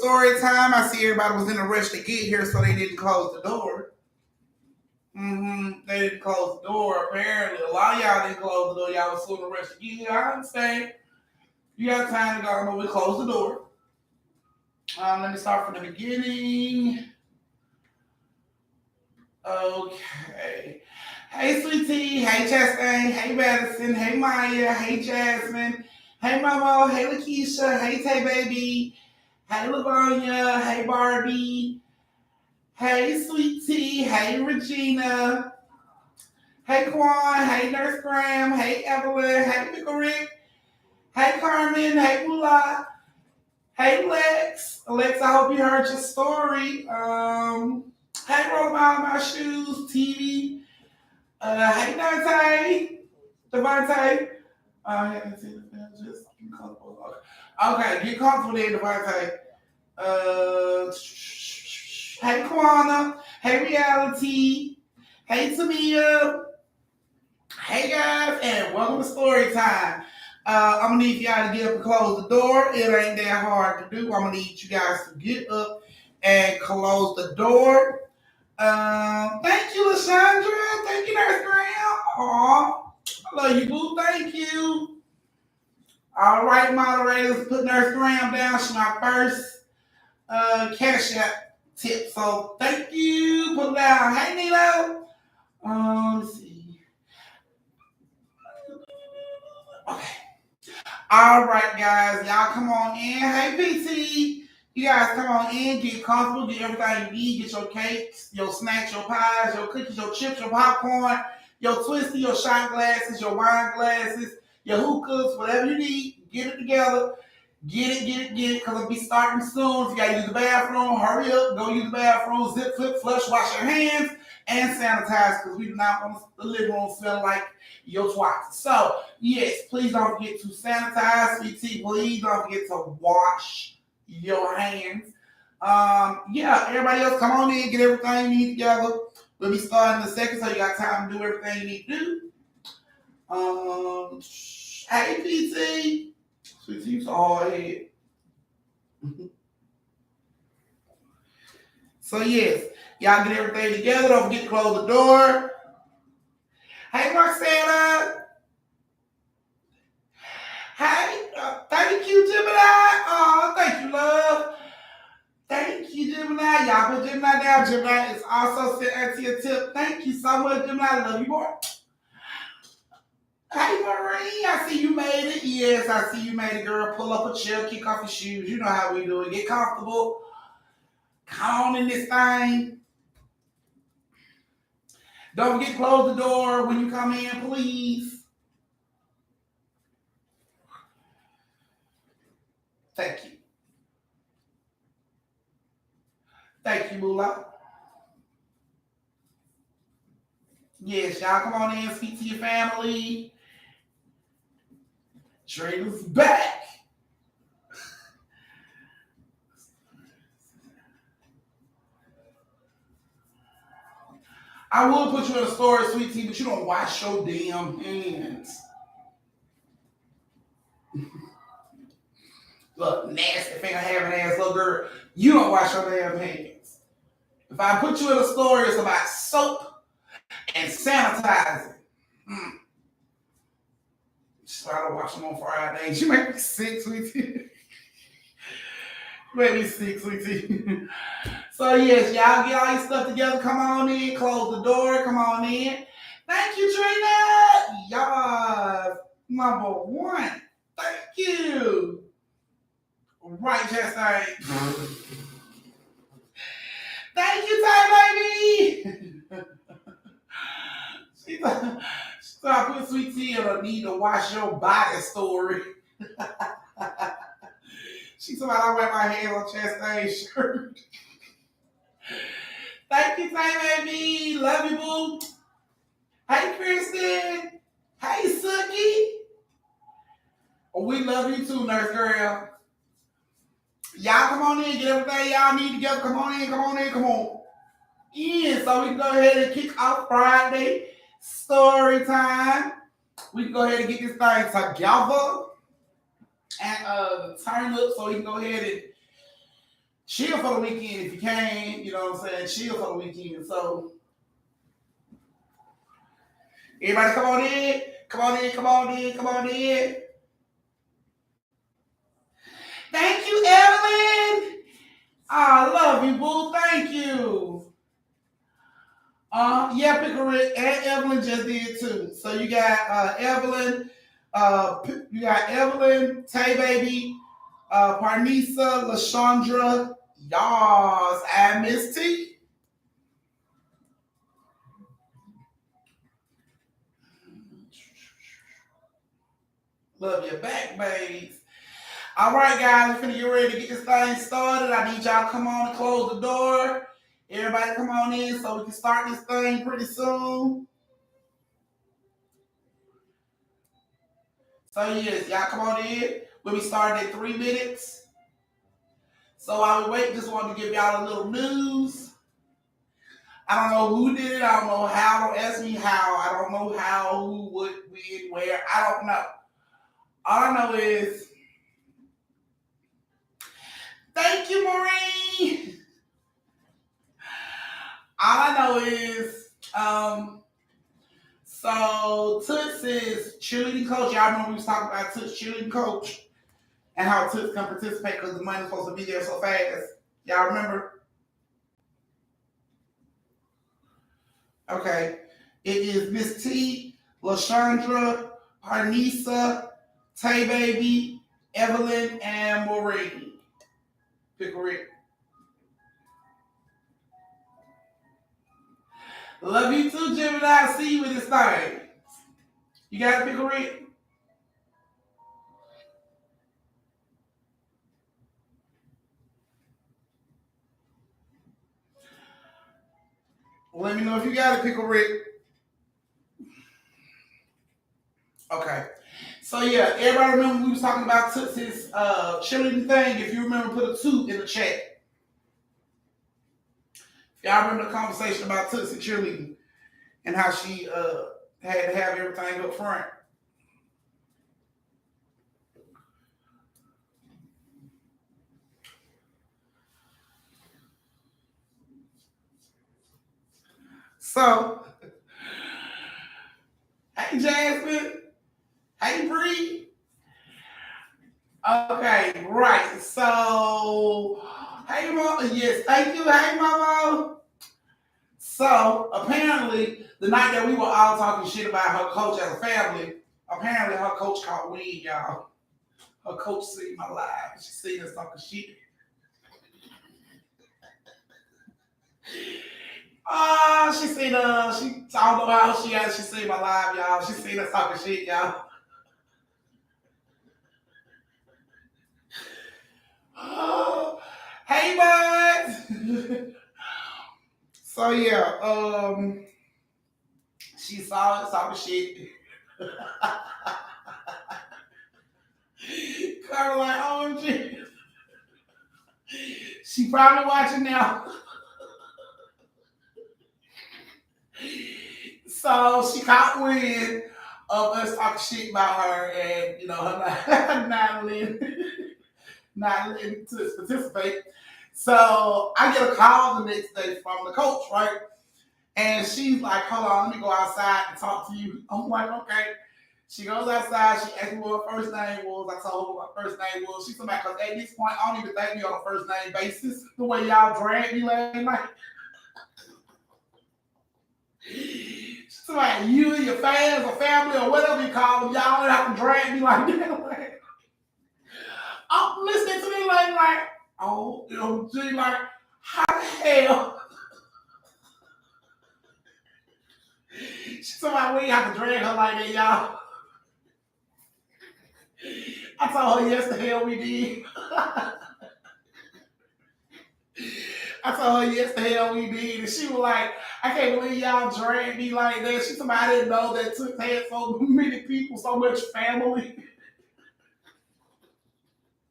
story time. I see everybody was in a rush to get here, so they didn't close the door. They didn't close the door. Apparently, a lot of y'all didn't close the door. Y'all was still in a rush to get here. I understand. You got time to go, but we close the door. Let me start from the beginning. Okay. Hey, Sweet Tea. Hey, Chastain. Hey, Madison. Hey, Maya. Hey, Jasmine. Hey, Momo. Hey, Lakeisha. Hey, Tay Baby. Hey, Lavonia. Hey, Barbie. Hey, Sweet Tea. Hey, Regina. Hey, Quan. Hey, Nurse Graham. Hey, Evelyn. Hey, Mickle Rick. Hey, Carmen. Hey, Mula. Hey, Lex. Lex, I hope you heard your story. Hey, Roll Out My Shoes, TV. Hey, Dante. Devontae. Just get comfortable. Okay, get comfortable there, Devontae. Hey, Kwana. Hey, Reality. Hey, Tamia. Hey, guys, and welcome to Storytime. I'm going to need y'all to get up and close the door. It ain't that hard to do. I'm going to need you guys to get up and close the door. Thank you, Lashandra. Thank you, Nurse Graham. Aw, I love you, boo. Thank you. All right, moderators, put Nurse Graham down. She's my first cash app tip. So thank you. Put it down. Hey, Nilo. Let's see. Okay. All right, guys. Y'all come on in. Hey, PT. You guys come on in, get comfortable, get everything you need, get your cakes, your snacks, your pies, your cookies, your chips, your popcorn, your twisty, your shot glasses, your wine glasses, your hookahs, whatever you need, get it together. Get it, because it'll be starting soon. If you gotta use the bathroom, hurry up, go use the bathroom, zip, flip, flush, wash your hands, and sanitize, because we do not want the living room smell like your twat. So, yes, please don't forget to sanitize, CT. Please don't forget to wash your hands. Yeah, everybody else, come on in, get everything you need together. We'll be starting in a second, so you got time to do everything you need to do. Hey, PT. PT's all head. So, yes, y'all get everything together. Don't forget to close the door. Hey, Roxana. Hey, thank you, Gemini. Oh, thank you, love. Thank you, Gemini. Y'all put Gemini down. Gemini is also sent Auntie a tip. Thank you so much, Gemini. I love you more. Hey, Marie. I see you made it. Yes, I see you made it, girl. Pull up a chair, kick off your shoes. You know how we do it. Get comfortable. Come on in this thing. Don't forget to close the door when you come in, please. Thank you. Thank you, Moolah. Yes, y'all come on in, speak to your family. Trader's back. I will put you in a story, Sweet Tea, but you don't wash your damn hands. Look, nasty finger having ass little girl. You don't wash your damn hands. If I put you in a story, it's about soap and sanitizing. So I don't wash them on Fridays. You make me sick, Sweet Tea. You make me sick, Sweet Tea. So yes, y'all get all your stuff together. Come on in, close the door. Come on in. Thank you, Trina. Y'all, number one. Thank you. Right, Chastain. Thank you, Ty Baby. She thought I put Sweet Tea in a need to wash your body story. She said I wear my hands on Chastain's shirt. Thank you, Ty Baby. Love you, boo. Hey, Kristen. Hey, Suki. We love you too, Nurse Girl. Y'all come on in, get everything y'all need together. Come on in, come on in, come on in. So we can go ahead and kick off Friday story time. We can go ahead and get this thing together and turn up so we can go ahead and chill for the weekend if you can. You know what I'm saying? Chill for the weekend. So everybody, come on in, come on in, come on in, come on in. Thank you, Evelyn. I love you, boo. Thank you. Yeah, Pickle and Evelyn just did too. So you got Evelyn, Tay Baby, Parnisa, Lashandra, Yas, and Miss T. Love your back, babes. All right, guys, we're finna get ready to get this thing started. I need y'all to come on and close the door. Everybody come on in so we can start this thing pretty soon. So yes, y'all come on in. We'll be starting in 3 minutes. So while we wait, just wanted to give y'all a little news. I don't know who did it. I don't know how. Don't ask me how. I don't know how, who, what, when, where. I don't know. All I know is, thank you, Maureen. All I know is, so Toots' cheerleading coach. Y'all remember we was talking about Toots' cheerleading coach and how Toots can participate because the money's supposed to be there so fast. Y'all remember? Okay. It is Miss T, Lashandra, Parnisa, Tay Baby, Evelyn, and Maureen. Pickle Rick. Love you too, Gemini. See you with this thing. You got it, Pickle Rick? Let me know if you got it, Pickle Rick. Okay. So yeah, everybody remember we was talking about Tootsie's cheerleading thing. If you remember, put a 2 in the chat. If y'all remember the conversation about Tootsie cheerleading and how she had to have everything up front. So, hey Jasmine, hey Bree. Okay, right. So, hey Mama, yes, thank you. Hey Mama. So apparently, the night that we were all talking shit about her coach as a family, apparently her coach caught wind, y'all. Her coach seen my live. She seen us talking shit. She seen she I don't know how she got. She seen my live, y'all. She seen us talking shit, y'all. Hey, bud. So yeah, she saw us talking shit. Carla like, OMG. She probably watching now. So she caught wind of us talking shit about her and, you know, her not letting to participate. So I get a call the next day from the coach, right? And she's like, hold on, let me go outside and talk to you. I'm like, okay. She goes outside. She asked me what her first name was. I told her what her first name was. She said, because at this point, I don't even thank me on a first name basis. The way y'all dragged me last night. She's like, you and your fans or family or whatever you call them, y'all don't have to drag me like that. I'm listening to me like, oh, you know, she like, how the hell? She said, we ain't have to drag her like that, y'all. I told her, yes, the hell we did. I told her, yes, the hell we did. And she was like, I can't believe y'all dragged me like that. She said, I didn't know that Took had so many people, so much family.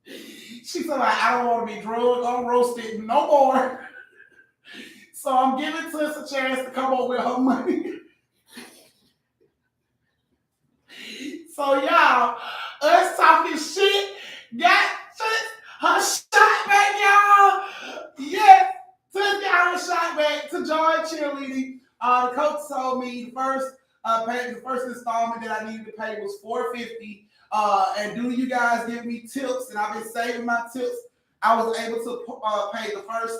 She said, I don't want to be drugged or roasted no more. So I'm giving Toots a chance to come up with her money. So y'all, us talking shit got Toots Her shot back, y'all. Yes. Took y'all a shot back to join cheerleading. The coach told me the first installment that I needed to pay was $450. And do you guys give me tips? And I've been saving my tips. I was able to pay the first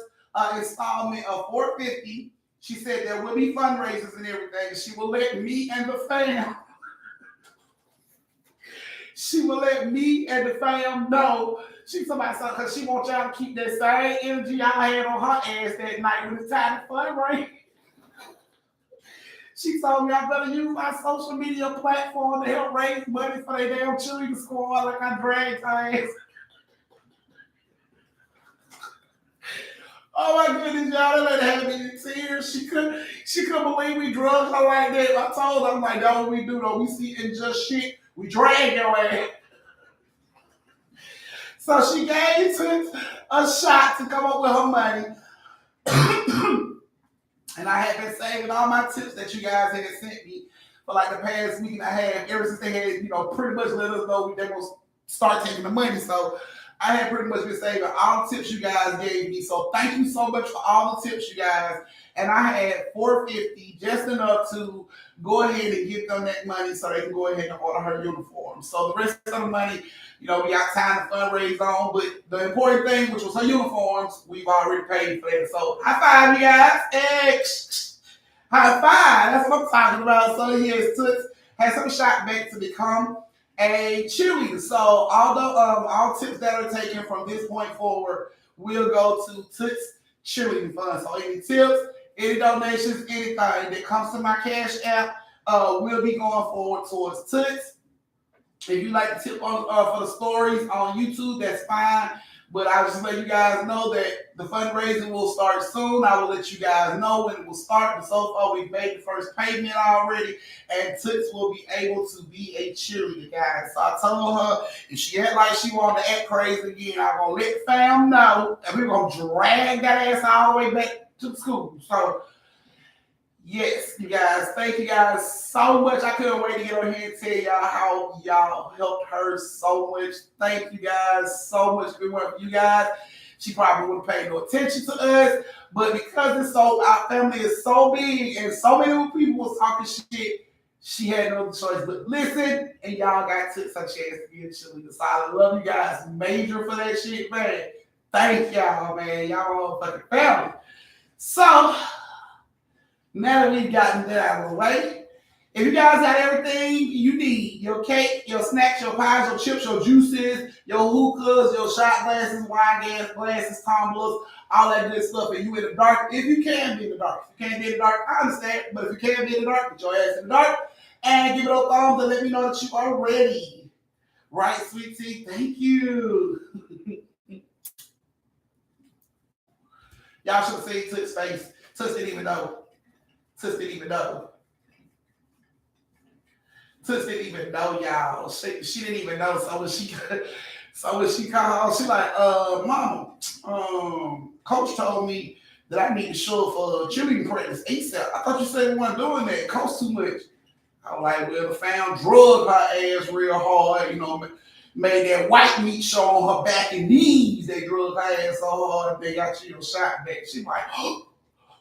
installment of $450. She said there will be fundraisers and everything. She will let me and the fam. She will let me and the fam know. She's somebody because she wants y'all to keep that same energy y'all had on her ass that night when it's time to fundraise. She told me I better use my social media platform to help raise money for their damn cheerleading squad like I dragged her ass. Oh my goodness, y'all, that lady had me in tears. She couldn't believe we drugged her like that. I told her, I'm like, that's what we do though. We see in just shit, we drag your ass. So she gave Toots a shot to come up with her money. And I had been saving all my tips that you guys had sent me for like the past week and a half, ever since they had, pretty much let us know they gonna start taking the money. So I had pretty much been saving all the tips you guys gave me. So thank you so much for all the tips, you guys. And I had $450, just enough to go ahead and give them that money so they can go ahead and order her uniform. So the rest of the money, we got time to fundraise on. But the important thing, which was her uniforms, we've already paid for that. So high five, you guys. High five. That's what I'm talking about. So yes, Toots has some shot back to become a cheerleader. So although all tips that are taken from this point forward will go to Toots Cheerleading Fund. So any tips, any donations, anything that comes to my Cash App will be going forward towards Toots. If you like to tip on for the stories on YouTube, that's fine. But I was just letting you guys know that the fundraising will start soon. I will let you guys know when it will start. But so far, we've made the first payment already, and Toots will be able to be a cheerleader, guys. So I told her if she act like she wanted to act crazy again, I'm gonna let fam know, and we're gonna drag that ass all the way back to school. So yes, you guys, thank you guys so much. I couldn't wait to get on here and tell y'all how y'all helped her so much. Thank you guys so much. If it weren't for you guys, she probably wouldn't pay no attention to us. But because our family is so big and so many people was talking shit, she had no choice but listen, and y'all took some chance to be a cheerleader. So I love you guys major for that shit, man. Thank y'all, man. Y'all motherfucking family. So now that we've gotten that out of the way, if you guys got everything you need, your cake, your snacks, your pies, your chips, your juices, your hookahs, your shot glasses, wine glasses, tumblers, all that good stuff, and you in the dark, if you can be in the dark. If you can't be in the dark, I understand, but if you can be in the dark, get your ass in the dark, and give it a thumbs and let me know that you are ready. Right, sweet tea? Thank you. Y'all should have seen Toots' face. Toots didn't even know. Toots didn't even know. Toots didn't even know, y'all. She didn't even know. So when she called, she like, Mama, Coach told me that I need to show up for cheerleading practice ASAP. I thought you said you weren't doing that. It costs too much. I was like, well, the fam drugged her ass real hard, made that white meat show on her back and knees. They drugged her ass so hard they got shot back. She like, oh,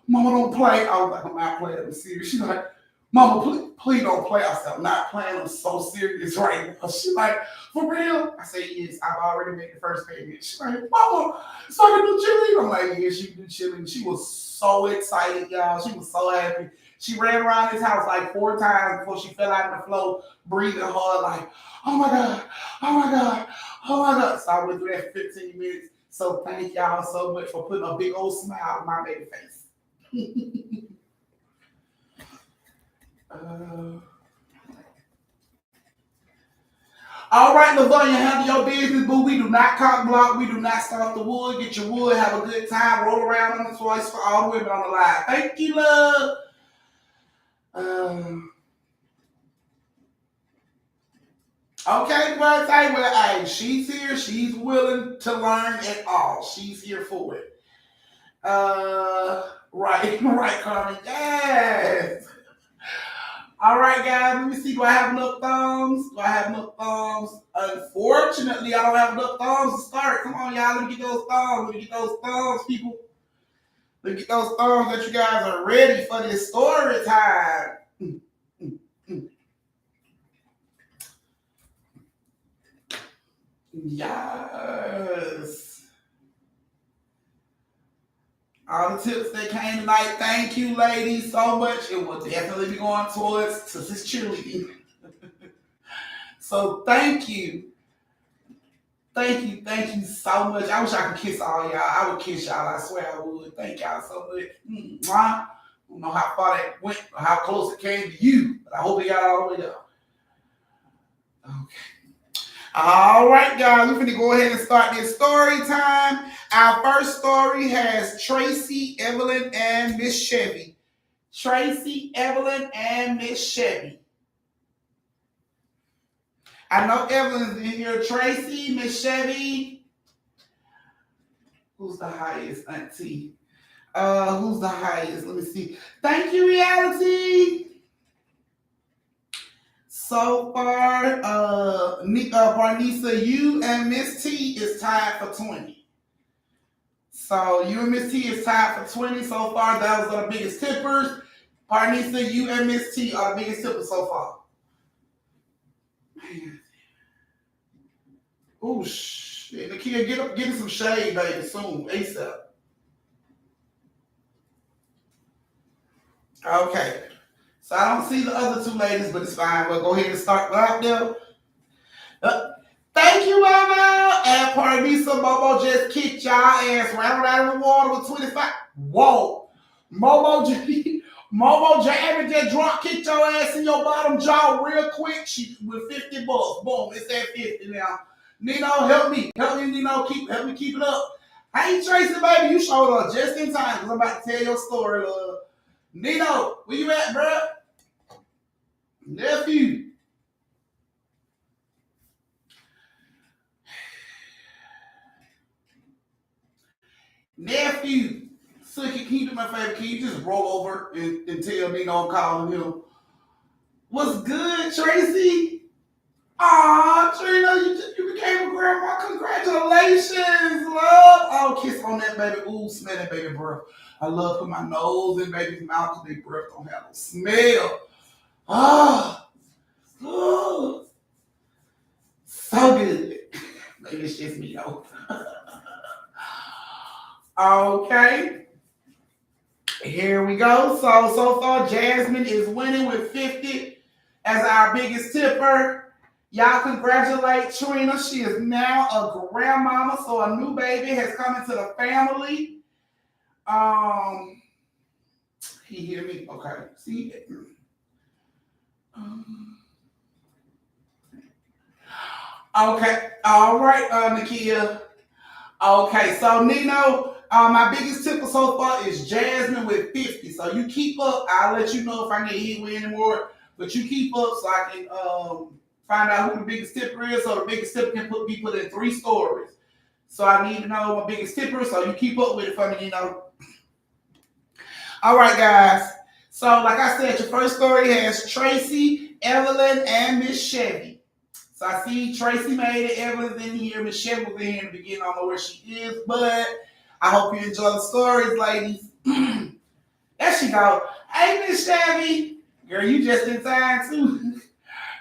Mama, don't play. I was like, I'm not playing. I'm serious. She's like, Mama, please don't play. I said, I'm not playing. I'm so serious right now. She's like, for real? I said, yes, I've already made the first payment. She's like, Mama, so I can do cheerleading? I'm like, yes, you can do cheerleading. She was so excited, y'all. She was so happy. She ran around this house like 4 times before she fell out on the floor, breathing hard, like, oh my God, oh my God, oh my God. So I went through that for 15 minutes. So thank y'all so much for putting a big old smile on my baby face. All right, Lavonia, handle your business, boo. We do not cock block. We do not start the wood. Get your wood. Have a good time. Roll around on the toys for all the women on the line. Thank you, love. Okay, well, hey, she's here. She's willing to learn at all. She's here for it. Right, Carmen. Yes. All right, guys, let me see. Do I have enough thumbs? Do I have enough thumbs? Unfortunately, I don't have enough thumbs to start. Come on, y'all. Let me get those thumbs. Let me get those thumbs, people. Let me get those thumbs that you guys are ready for this story time. Yes. All the tips that came tonight, thank you, ladies, so much. It will definitely be going towards to this cheerleading. So thank you. Thank you so much. I wish I could kiss all y'all. I would kiss y'all. I swear I would. Thank y'all so much. Mwah. I don't know how far that went or how close it came to you, but I hope it got all the way up. Okay. All right, guys. We're going to go ahead and start this story time. Our first story has Tracy, Evelyn, and Miss Chevy. Tracy, Evelyn, and Miss Chevy. I know Evelyn's in here. Tracy, Miss Chevy. Who's the highest, Auntie? Who's the highest? Let me see. Thank you, Reality. So far, Parnisa, you and Miss T is tied for 20. So you and Miss T is tied for 20 so far. Those are the biggest tippers. Parnisa, you and Miss T are the biggest tippers so far. Man. Oh, shit. Nakia, get up, get some shade, baby, soon, ASAP. Okay. So I don't see the other two ladies, but it's fine. We'll go ahead and start right there. Thank you, Momo. And Parnisa, Momo just kicked y'all ass right out of the water with 25. Whoa. Momo Jamie just drop kicked your ass in your bottom jaw real quick. She with $50. Boom, it's at 50 now. Nino, help me. Help me, Nino. Help me keep it up. Hey, Tracy, baby, you showed up just in time because I'm about to tell your story, love. Nino, where you at, bro? Nephew. Nephew. So can you do my favor? Can you just roll over and tell Nino I'm calling him? What's good, Tracy? Aw, Trina, you became a grandma. Congratulations, love. Oh, kiss on that baby. Ooh, smell that baby breath. I love putting my nose in baby's mouth because their breath don't have no smell. Ah, oh, so good. Maybe it's just me, though. Okay. Here we go. So far, Jasmine is winning with 50 as our biggest tipper. Y'all congratulate Trina. She is now a grandmama, so a new baby has come into the family. He hear me? Okay. See? Okay. All right, Nakia. Okay, so Nino, my biggest tipper so far is Jasmine with 50. So you keep up. I'll let you know if I get hit with any more. But you keep up so I can find out who the biggest tipper is. So the biggest tipper can be put in 3 stories. So I need to know my biggest tipper. So you keep up with it for me, Nino. All right, guys. So like I said, your first story has Tracy, Evelyn, and Miss Chevy. So I see Tracy made it, Evelyn's in here, Miss Chevy was in here in the beginning. I don't know where she is, but I hope you enjoy the stories, ladies. There she go. Hey, Miss Chevy. Girl, you just in time, too.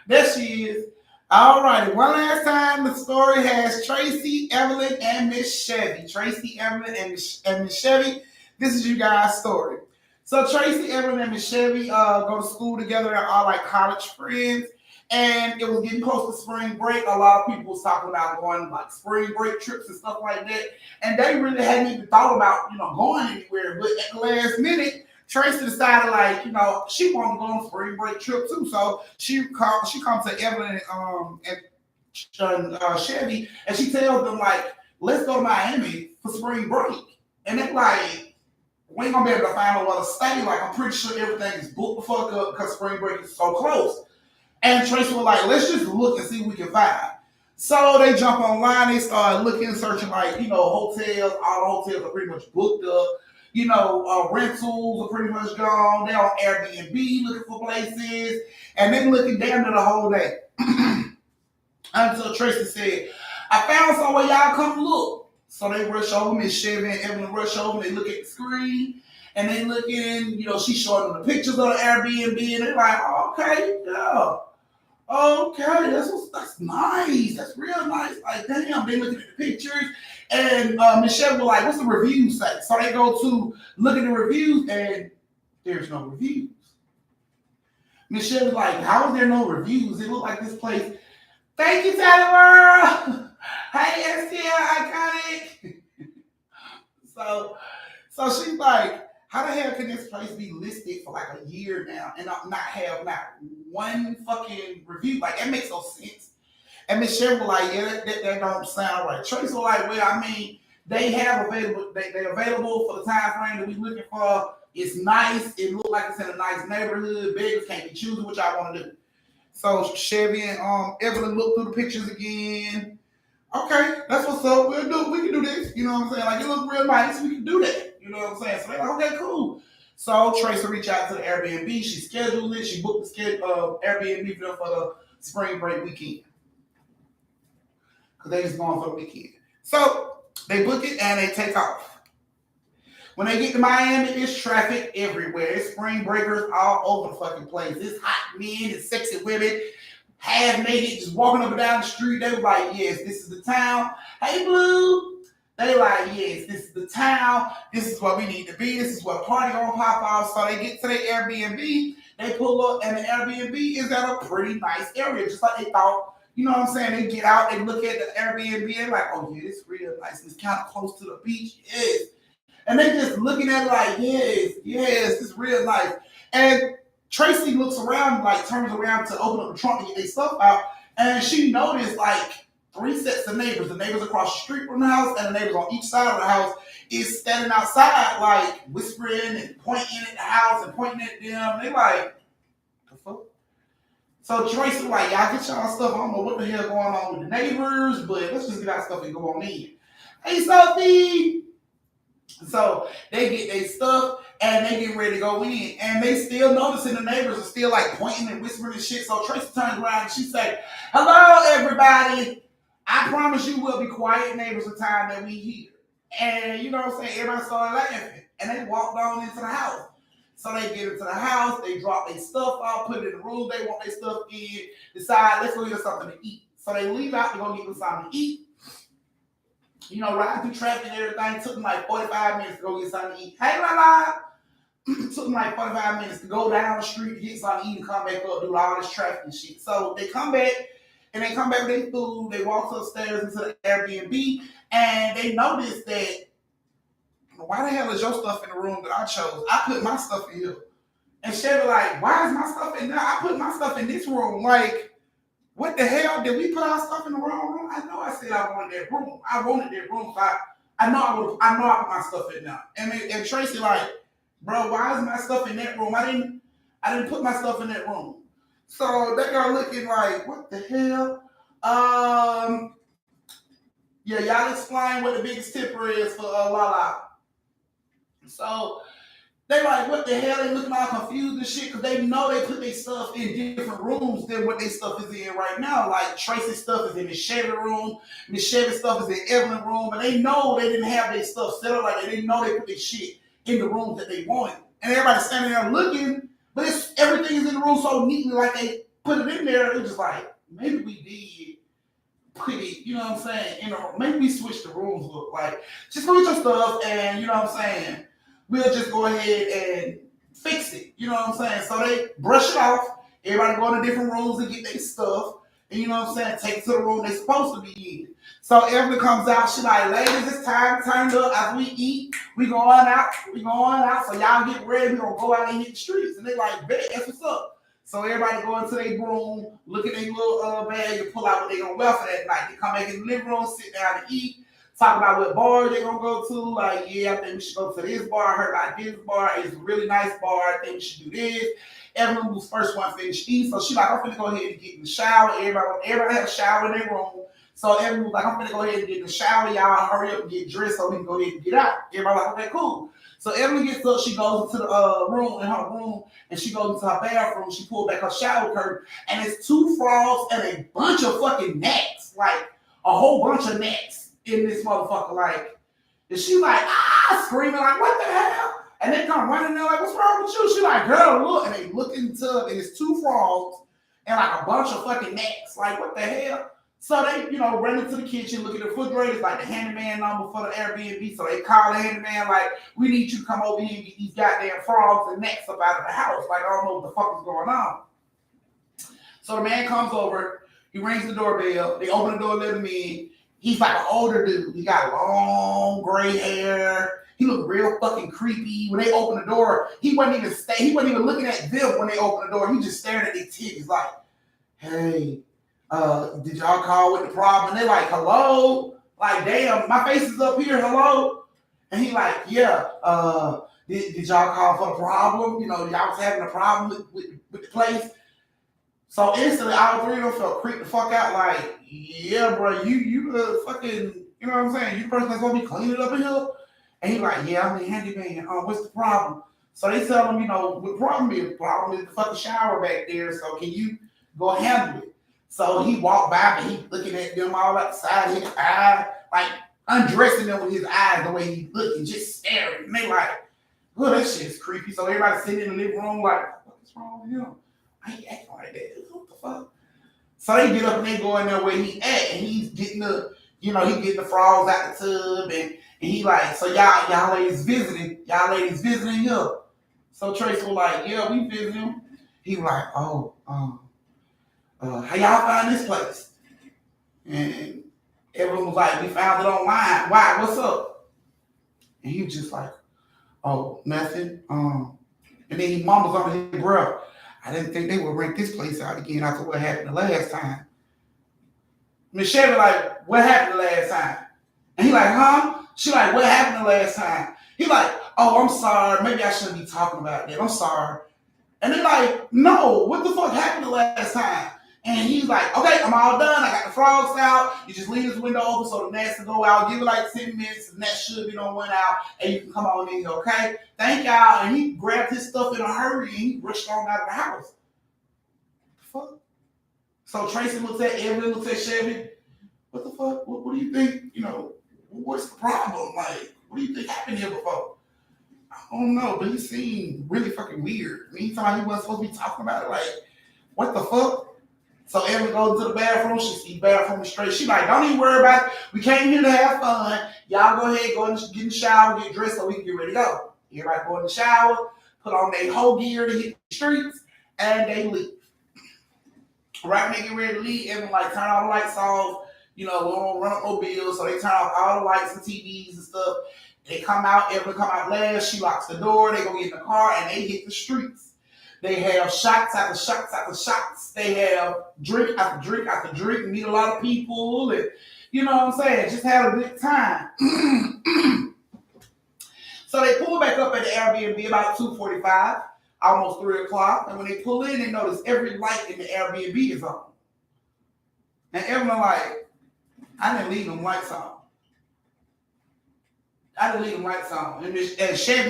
There she is. All righty. One last time, the story has Tracy, Evelyn, and Miss Chevy. Tracy, Evelyn, and Miss Chevy. This is you guys' story. So Tracy, Evelyn, and Miss Chevy go to school together. They're all like college friends. And it was getting close to spring break. A lot of people was talking about going like spring break trips and stuff like that. And they really hadn't even thought about, going anywhere. But at the last minute, Tracy decided she wanted to go on a spring break trip too. So she comes to Evelyn and Chevy and she tells them let's go to Miami for spring break. And it's like, we ain't gonna be able to find nowhere to stay. I'm pretty sure everything is booked the fuck up because spring break is so close. And Tracy was like, let's just look and see what we can find. So they jump online, they start looking, searching hotels. All the hotels are pretty much booked up. Rentals are pretty much gone. They're on Airbnb looking for places, and they looking damn near the whole day. Until Tracy said, I found somewhere y'all come look. So they rush over, Miss Chevy and Evelyn rush over, they look at the screen, and they looking, she's showing them the pictures of the Airbnb, and they're like, okay, yeah. Okay, that's nice. That's real nice. Like, damn, they looking at the pictures. And Michelle was like, what's the reviews say? So they go to look at the reviews, and there's no reviews. Michelle was like, how is there no reviews? It looked like this place. Thank you, Tally World. Hey, STL Iconic. So she's like, how the hell can this place be listed for like a year now and not have one fucking review? Like, that makes no sense. And Miss Sherry was like, yeah, that don't sound right. Tracy was like, well, I mean, they have available, they're available for the time frame that we're looking for. It's nice. It looks like it's in a nice neighborhood. Beggars can't be choosing what y'all want to do. So Chevy and Evelyn looked through the pictures again. Okay, that's what's up. We can do this. You know what I'm saying? Like, it looks real nice. We can do that. You know what I'm saying? So they're like, okay, cool. So Tracy reached out to the Airbnb. She scheduled it. She booked the Airbnb for them for the spring break weekend. Because they just going for the weekend. So they book it and they take off. When they get to Miami, there's traffic everywhere. It's spring breakers all over the fucking place. It's hot men and sexy women, half naked, just walking up and down the street. They were like, yes, this is the town. Hey, Blue. They like, yes, this is the town. This is where we need to be. This is where party gonna pop off. So they get to the Airbnb. They pull up, and the Airbnb is at a pretty nice area, just like they thought. You know what I'm saying? They get out, they look at the Airbnb, and like, oh, yeah, it's real nice. It's kind of close to the beach. Yes. And they just looking at it like, yes, this is real nice. And Tracy looks around, like turns around to open up the trunk to get their stuff out. And she noticed like 3 sets of neighbors. The neighbors across the street from the house and the neighbors on each side of the house is standing outside, like whispering and pointing at the house and pointing at them. They like, the fuck? So Tracy like, y'all get y'all stuff. I don't know what the hell going on with the neighbors, but let's just get our stuff and go on in. Hey, Sophie! So they get their stuff and they get ready to go in. And they still noticing the neighbors are still like pointing and whispering and shit. So Tracy turns around and she said, hello, everybody. I promise you we'll be quiet neighbors the time that we here. And you know what I'm saying? Everybody started laughing. And they walked on into the house. So they get into the house, they drop their stuff out, put it in the room they want their stuff in, decide, let's go get something to eat. So they leave out to go get them something to eat. Riding through traffic and everything, took them like 45 minutes to go get something to eat. Hey, Lala! Took them like 45 minutes to go down the street, get something to eat, and come back up, do all this traffic and shit. So they come back, and they come back with their food, they walk upstairs into the Airbnb, and they notice that, why the hell is your stuff in the room that I chose? I put my stuff in here. And Chevy like, why is my stuff in there? I put my stuff in this room. Like, what the hell? Did we put our stuff in the wrong room? I know I said I wanted that room. I wanted that room. So I know I put my stuff in there. And Tracy like, bro, why is my stuff in that room? I didn't put my stuff in that room. So they are looking like, what the hell? Yeah, y'all explain what the biggest tipper is for Lala. So they like, what the hell? They looking all confused and shit because they know they put their stuff in different rooms than what their stuff is in right now. Like Tracy's stuff is in the Chevy room, Miss Chevy's stuff is in Evelyn's room, and they know they didn't have their stuff set up like they didn't know they put their shit in the rooms that they wanted. And everybody's standing there looking, but everything is in the room so neatly like they put it in there. It's just like, maybe we did put it, you know what I'm saying, maybe we switched the rooms up. Like, just go get your stuff and, you know what I'm saying, we'll just go ahead and fix it. You know what I'm saying? So they brush it off. Everybody go into different rooms and get their stuff. And you know what I'm saying? Take it to the room they're supposed to be in. So Evelyn comes out. She like, ladies, it's time to turn up. After we eat, we going out. So y'all get ready. We going to go out and hit the streets. And they like, bet, that's what's up. So everybody go into their room, look at their little bag and pull out what they going to wear for that night. They come back in the living room, sit down and eat. Talk about what bar they're going to go to. Like, yeah, I think we should go to this bar. I heard about this bar. It's a really nice bar. I think we should do this. Evelyn was first one finished eating. So she like, I'm finna go ahead and get in the shower. Everybody had a shower in their room. So Evelyn was like, I'm gonna go ahead and get in the shower, y'all. Hurry up and get dressed so we can go ahead and get out. Everybody like, okay, cool. So Evelyn gets up, she goes into the room, in her room, and she goes into her bathroom. She pulls back her shower curtain, and it's 2 frogs and a bunch of fucking gnats, like a whole bunch of gnats in this motherfucker. Like, and she like, screaming like, what the hell? And they come running there like, what's wrong with you? She like, girl, look. And they look in the tub, and it's 2 frogs and like a bunch of fucking gnats. Like, what the hell? So they, run into the kitchen, look at the refrigerator. It's like the handyman number for the Airbnb. So they call the handyman like, we need you to come over here and get these goddamn frogs and gnats up out of the house. Like, I don't know what the fuck is going on. So the man comes over. He rings the doorbell. They open the door, let him in. He's like an older dude. He got long gray hair. He looked real fucking creepy. When they opened the door, he wasn't even looking at them when they opened the door. He just staring at their titties like, hey, did y'all call with the problem? And they're like, hello? Like, damn, my face is up here, hello? And he like, yeah, did y'all call for the problem? Y'all was having a problem with the place. So instantly, all 3 of them felt creeped the fuck out like, yeah, bro, you the fucking, you know what I'm saying? You the person that's gonna be cleaning up in here? And he like, yeah, I'm the handyman. What's the problem? So they tell him, what the problem is. The problem is the fucking shower back there. So can you go handle it? So he walked by, and he looking at them all outside his eye, like undressing them with his eyes the way he looking, just staring. And they like, oh, that shit's creepy. So everybody sitting in the living room like, what's wrong with him? I ain't acting like that. What the fuck? So they get up and they go in there where he at, and he's getting he getting the frogs out the tub, and he like, so y'all ladies visiting here. So Tracy was like, yeah, we visiting him. He was like, how y'all find this place? And everyone was like, we found it online. Why? What's up? And he was just like, oh, nothing. And then he mumbles under his breath, I didn't think they would rent this place out again after what happened the last time. Miss Chevy like, what happened the last time? And he like, huh? She like, what happened the last time? He like, oh, I'm sorry. Maybe I shouldn't be talking about that. I'm sorry. And they're like, no, what the fuck happened the last time? And he's like, okay, I'm all done. I got the frogs out. You just leave this window open so the gnats can go out. Give it like 10 minutes. The gnats should be done went out. And you can come on in here, okay? Thank y'all. And he grabbed his stuff in a hurry and he rushed on out of the house. What the fuck? So Tracy looks at Evelyn, looks at Chevy. What the fuck? What do you think? What's the problem? Like, what do you think happened here before? I don't know, but he seemed really fucking weird. Meantime, he wasn't supposed to be talking about it. Like, what the fuck? So Evelyn goes to the bathroom. She sees the bathroom straight. She like, don't even worry about it. We came here to have fun. Y'all go ahead, get in the shower, get dressed so we can get ready to go. Everybody go in the shower, put on their whole gear to hit the streets, and they leave. Right when they get ready to leave, Evelyn like turn all the lights off. We don't run up no bills, so they turn off all the lights and TVs and stuff. They come out, Evelyn come out last. She locks the door. They go get in the car and they hit the streets. They have shots after shots after shots. They have drink after drink after drink, meet a lot of people, and you know what I'm saying? Just have a good time. So they pull back up at the Airbnb about 2:45, almost 3 o'clock. And when they pull in, they notice every light in the Airbnb is on. And Evelyn like, I didn't leave them lights on. And Miss Chevy,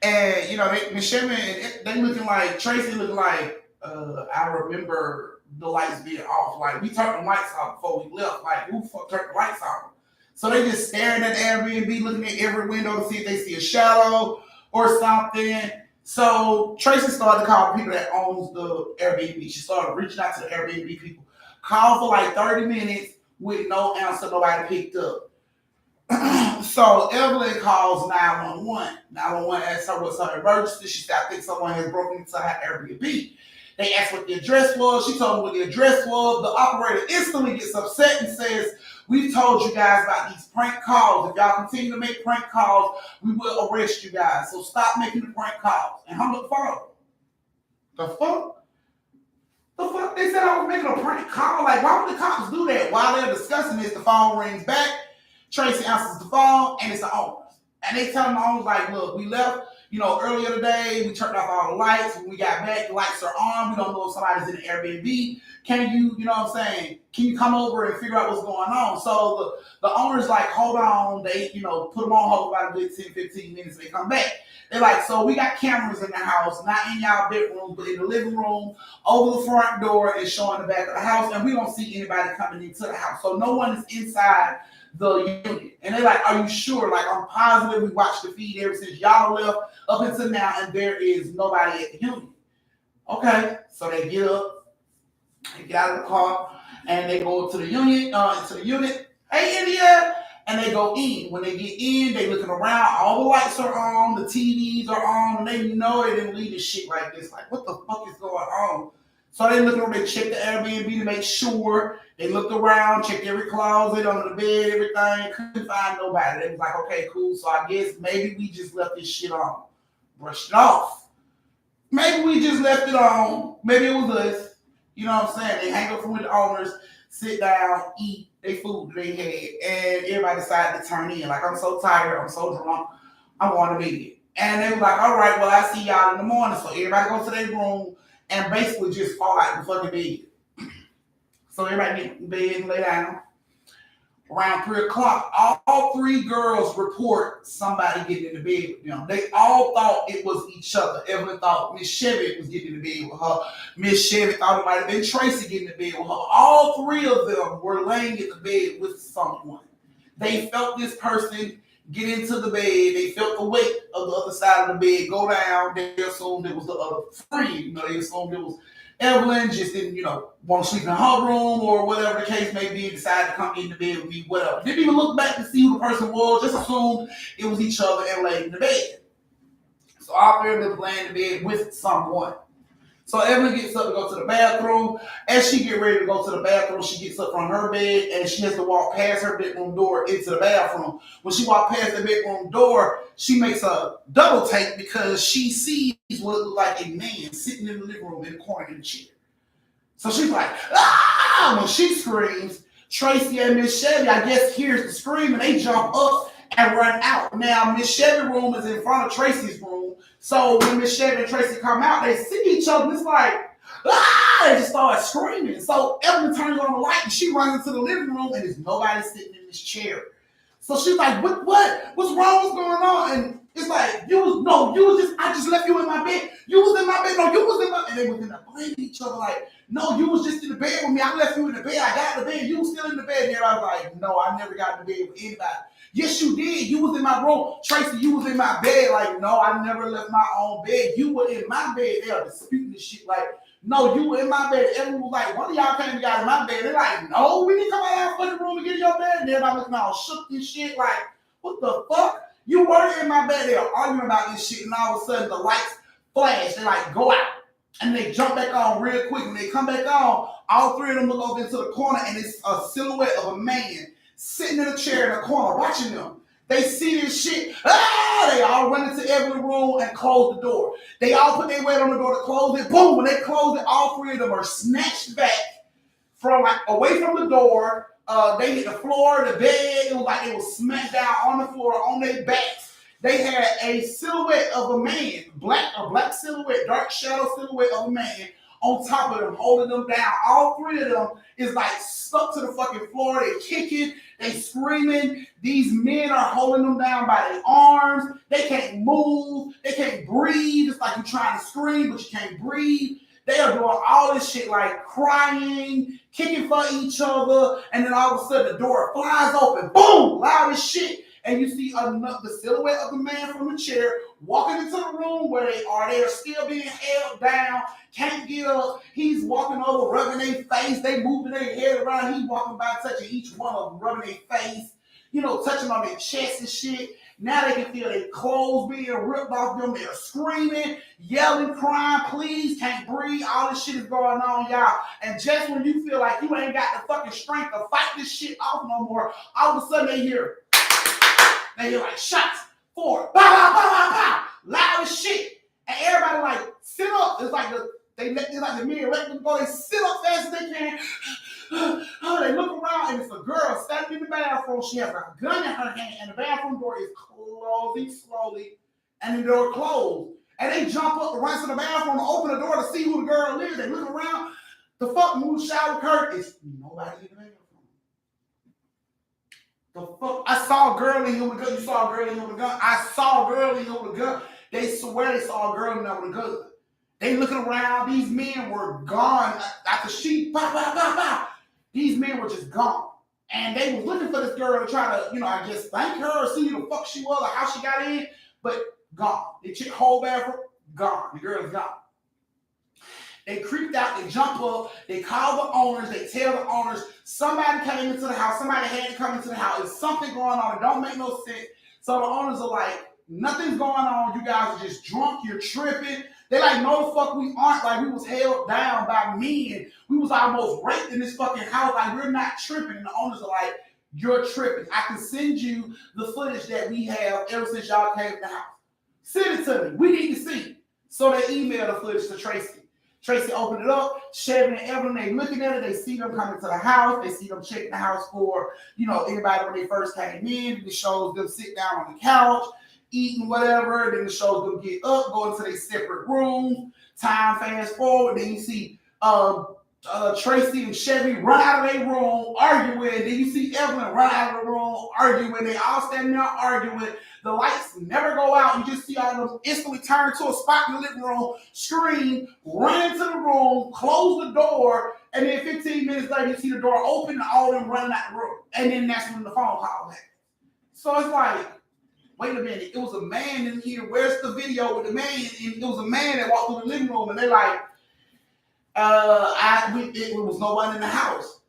and Miss Chevy, they looking like Tracy looking like I remember the lights being off. Like we turned the lights off before we left. Like who the fuck turned the lights off? So they just staring at the Airbnb, looking at every window to see if they see a shadow or something. So Tracy started to call the people that owns the Airbnb. She started reaching out to the Airbnb people. Called for like 30 minutes with no answer. Nobody picked up. So Evelyn calls 911. 911 asks her what's her emergency. She said, I think someone has broken into her Airbnb. They asked what the address was. She told them what the address was. The operator instantly gets upset and says, we've told you guys about these prank calls. If y'all continue to make prank calls, we will arrest you guys. So stop making the prank calls and hung up the phone. The fuck? The fuck? They said I was making a prank call. Like, why would the cops do that? While they're discussing this, the phone rings back. Tracy answers the phone, and it's the owners. And they telling the owners like, look, we left, earlier today, we turned off all the lights. When we got back, the lights are on. We don't know if somebody's in the Airbnb. Can you, what I'm saying? Can you come over and figure out what's going on? So the owners like, hold on. They, put them on hold about a good 10, 15 minutes. They come back. They're like, so we got cameras in the house, not in y'all bedroom, but in the living room, over the front door and showing the back of the house. And we don't see anybody coming into the house. So no one is inside the unit. And they're like, are you sure? Like, I'm positive we watched the feed ever since y'all left up until now, and there is nobody at the unit. Okay, so they get up, they get out of the car, and they go to the unit. Hey, India! And they go in. When they get in, they looking around. All the lights are on, the TVs are on, and they know they didn't leave this shit like this. Like, what the fuck is going on? So they looked around, they checked the Airbnb to make sure. They looked around, checked every closet, under the bed, everything. Couldn't find nobody. They was like, okay, cool. So I guess maybe we just left this shit on. Brushed it off. Maybe we just left it on. Maybe it was us. You know what I'm saying? They hang up with the owners, sit down, eat their food that they had, and everybody decided to turn in. Like, I'm so tired, I'm so drunk, I'm going to bed. And they was like, all right, well, I see y'all in the morning. So everybody goes to their room and basically just fall out in the fucking bed. So everybody get in bed and lay down. Around 3 o'clock, all three girls report somebody getting in the bed with them. They all thought it was each other. Evelyn thought Miss Chevy was getting in the bed with her. Miss Chevy thought it might have been Tracy getting in the bed with her. All three of them were laying in the bed with someone. They felt this person get into the bed. They felt the weight of the other side of the bed go down. They assumed it was the other friend. They assumed it was Evelyn, just didn't, want to sleep in her room or whatever the case may be, decided to come in the bed with me, whatever. Didn't even look back to see who the person was, just assumed it was each other and laid in the bed. So all three of them laying in the bed with someone. So Evelyn gets up to go to the bathroom. As she get ready to go to the bathroom, she gets up from her bed and she has to walk past her bedroom door into the bathroom. When she walks past the bedroom door, she makes a double take because she sees what looks like a man sitting in the living room in the corner in the chair. So she's like, ah! When she screams, Tracy and Miss Chevy, I guess, hears the scream and they jump up and run out. Now, Miss Chevy's room is in front of Tracy's room. So when Miss Chevy and Tracy come out, they see each other and it's like, ah! They just start screaming. So Evelyn turns on the light and she runs into the living room and there's nobody sitting in this chair. So she's like, what? What's wrong? What's going on? And it's like, I just left you in my bed. You was in my bed. No, you was in my, and they was in the blaming each other like, no, you was just in the bed with me. I left you in the bed. I got in the bed. You was still in the bed. And I was like, no, I never got in the bed with anybody. Yes, you did. You was in my room. Tracy, you was in my bed. Like, no, I never left my own bed. You were in my bed. They are disputing this shit. Like, no, you were in my bed. Everyone was like, one of y'all came and got in my bed. They're like, no, we didn't come out of our fucking room and get in your bed. And everybody looking all shook and shit. Like, what the fuck? You were in my bed. They are arguing about this shit. And all of a sudden, the lights flash. They like, go out. And they jump back on real quick. When they come back on, all three of them look over into the corner. And it's a silhouette of a man sitting in a chair in the corner watching them. They see this shit. Ah! They all run into Evelyn's room and close the door. They all put their weight on the door to close it. Boom! When they close it, all three of them are snatched back from away from the door. They hit the floor, the bed. It was like they were smashed down on the floor, on their backs. They had a silhouette of a man, a black silhouette, dark shadow silhouette of a man on top of them, holding them down. All three of them is like stuck to the fucking floor. They kicking, they screaming. These men are holding them down by their arms. They can't move. They can't breathe. It's like you're trying to scream, but you can't breathe. They are doing all this shit like crying, kicking for each other, and then all of a sudden the door flies open. Boom! Loud as shit. And you see the silhouette of the man from the chair walking into the room where they are. They are still being held down, can't get up. He's walking over, rubbing their face. They moving their head around. He's walking by, touching each one of them, rubbing their face, touching on their chest and shit. Now they can feel their clothes being ripped off them. They're screaming, yelling, crying, please, can't breathe. All this shit is going on, y'all. And just when you feel like you ain't got the fucking strength to fight this shit off no more, all of a sudden they hear like shots, forward, pow, pow, pow, pow, pow, loud as shit. And everybody like sit up. It's like the men let them go. They sit up fast as they can. They look around and it's a girl standing in the bathroom bathroom. She has a gun in her hand, and the bathroom door is closing slowly, and the door closed. And they jump up, run to the bathroom, open the door to see who the girl is. They look around. The fuck move shower curtain is nobody in the bathroom. The fuck? I saw a girl in here with a gun. You saw a girl in here with a gun. I saw a girl in here with a gun. They swear they saw a girl in there with a gun. They looking around. These men were gone after she pop, pop, pop, pop. These men were just gone. And they were looking for this girl to try to, I guess thank her or see who the fuck she was or how she got in. But gone. They checked whole bathroom, gone. The girl's gone. They creeped out, they jump up, they call the owners, they tell the owners, somebody came into the house, somebody had to come into the house, there's something going on, it don't make no sense. So the owners are like, nothing's going on, you guys are just drunk, you're tripping. They're like, no the fuck we aren't, like we was held down by men, we was almost raped in this fucking house, like we're not tripping. And the owners are like, you're tripping. I can send you the footage that we have ever since y'all came to the house. Send it to me, we need to see. So they emailed the footage to Tracy. Tracy opened it up, Chevy and Evelyn, they looking at it, they see them coming to the house, they see them checking the house for, anybody when they first came in. It shows them sit down on the couch, eating whatever, then it shows them get up, go into their separate rooms. Time fast forward, then you see Tracy and Chevy run out of their room arguing, then you see Evelyn run out of the room arguing, they all standing there arguing. The lights never go out. You just see all of them instantly turn to a spot in the living room, scream, run into the room, close the door, and then 15 minutes later, you see the door open and all of them running out the room. And then that's when the phone call happened. So it's like, wait a minute, it was a man in here. Where's the video with the man? And it was a man that walked through the living room, and they're like, it was no one in the house.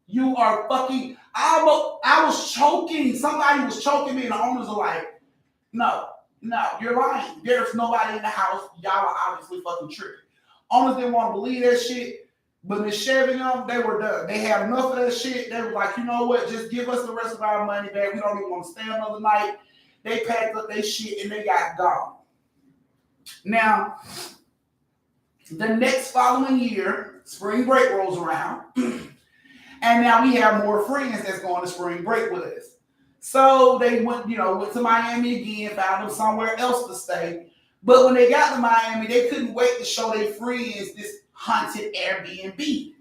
You are fucking, I was choking. Somebody was choking me, and the owners are like, no, you're lying. There's nobody in the house. Y'all are obviously fucking tripping. Owners didn't want to believe that shit, but Miss Chevy and them, they were done. They had enough of that shit. They were like, you know what? Just give us the rest of our money back. We don't even want to stay another night. They packed up their shit and they got gone. Now, the next following year, spring break rolls around, and now we have more friends that's going to spring break with us. So they went to Miami again, found them somewhere else to stay. But when they got to Miami, they couldn't wait to show their friends this haunted Airbnb.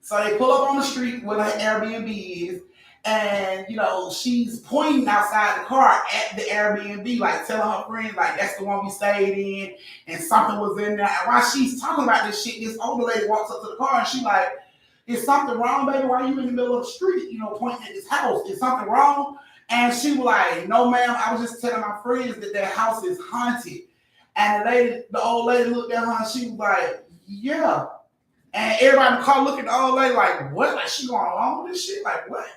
So they pull up on the street where the Airbnb is, and she's pointing outside the car at the Airbnb, like telling her friends, like, that's the one we stayed in, and something was in there. And while she's talking about this shit, this older lady walks up to the car and she's like, is something wrong, baby? Why are you in the middle of the street, pointing at this house? Is something wrong? And she was like, no, ma'am, I was just telling my friends that their house is haunted. And the old lady looked at her and she was like, yeah. And everybody in the car looked at the old lady like, what? Like, she going along with this shit? Like, what?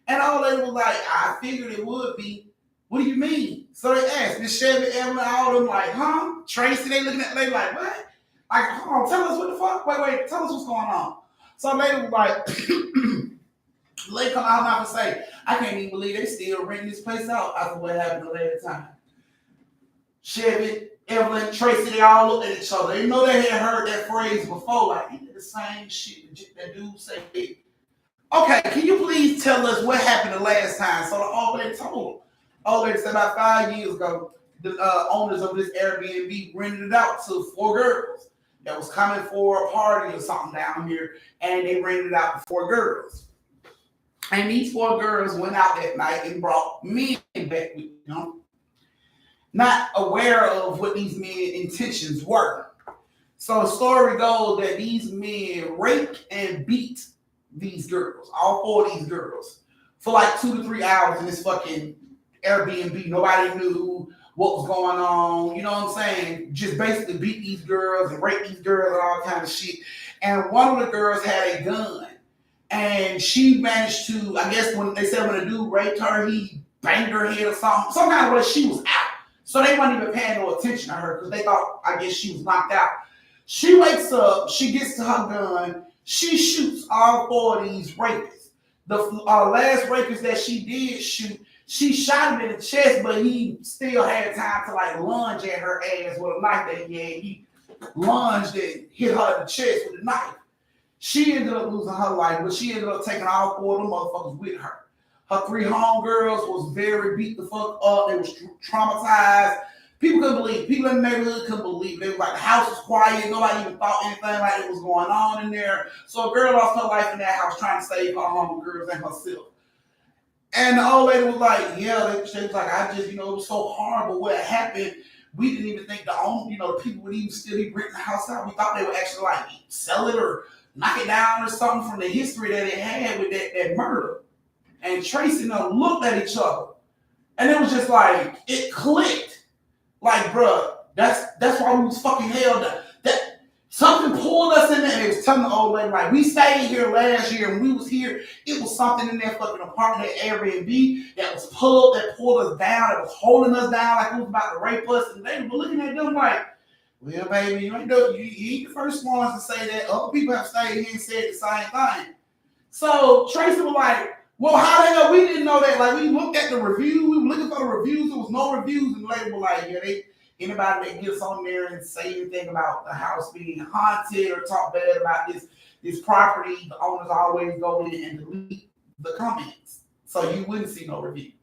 And the old lady was like, I figured it would be. What do you mean? So they asked, Miss Chevy, Evelyn, all of them like, huh? Tracy, they looking at the lady like, what? Like, hold on, tell us what the fuck? Wait, tell us what's going on. So the lady was like, the lady come out and say, I can't even believe they still renting this place out after what happened the last time. Chevy, Evelyn, Tracy, they all looked at each other. They know they had heard that phrase before, like, he did the same shit that dude said. Okay, can you please tell us what happened the last time? So the old lady told him. Old lady said about 5 years ago, the owners of this Airbnb rented it out to 4 girls that was coming for a party or something down here, and they rented it out to 4 girls. And these 4 girls went out that night and brought men back with them, not aware of what these men's intentions were. So the story goes that these men raped and beat these girls, all 4 of these girls, for like 2 to 3 hours in this fucking Airbnb. Nobody knew what was going on, you know what I'm saying? Just basically beat these girls and rape these girls and all kinds of shit. And one of the girls had a gun, and she managed to, I guess when they said when the dude raped her, he banged her head or something. Some kind of way she was out. So they weren't even paying no attention to her because they thought, I guess she was knocked out. She wakes up, she gets to her gun, she shoots all 4 of these rapists. The last rapist that she did shoot, she shot him in the chest, but he still had time to like lunge at her ass with a knife that he had. He lunged and hit her in the chest with a knife. She ended up losing her life, but she ended up taking all four of them motherfuckers with her. Her three homegirls was very beat the fuck up. They was traumatized. People couldn't believe. People in the neighborhood couldn't believe. They was like, the house was quiet. Nobody even thought anything like it was going on in there. So a girl lost her life in that house trying to save her homegirls and herself. And the old lady was like, yeah, she was like, I just, it was so horrible what happened. We didn't even think the people would even still be renting the house out. We thought they would actually like sell it or knock it down or something from the history that it had with that murder. And Tracy and them looked at each other. And it was just like, it clicked. Like, bruh, that's why we was fucking held up. That something pulled us in there, and it was telling the old lady, like, we stayed here last year and we was here. It was something in that fucking apartment, that Airbnb, that pulled us down, that was holding us down like it was about to rape us. And they were looking at them like, well, baby, you ain't the first ones to say that. Other people have stayed here and said the same thing. So Tracy was like, well, how the hell we didn't know that? Like, we looked at the review, we were looking for the reviews, there was no reviews, and the lady was like, yeah, anybody that gets on there and say anything about the house being haunted or talk bad about this property, the owners always go in and delete the comments. So you wouldn't see no reviews.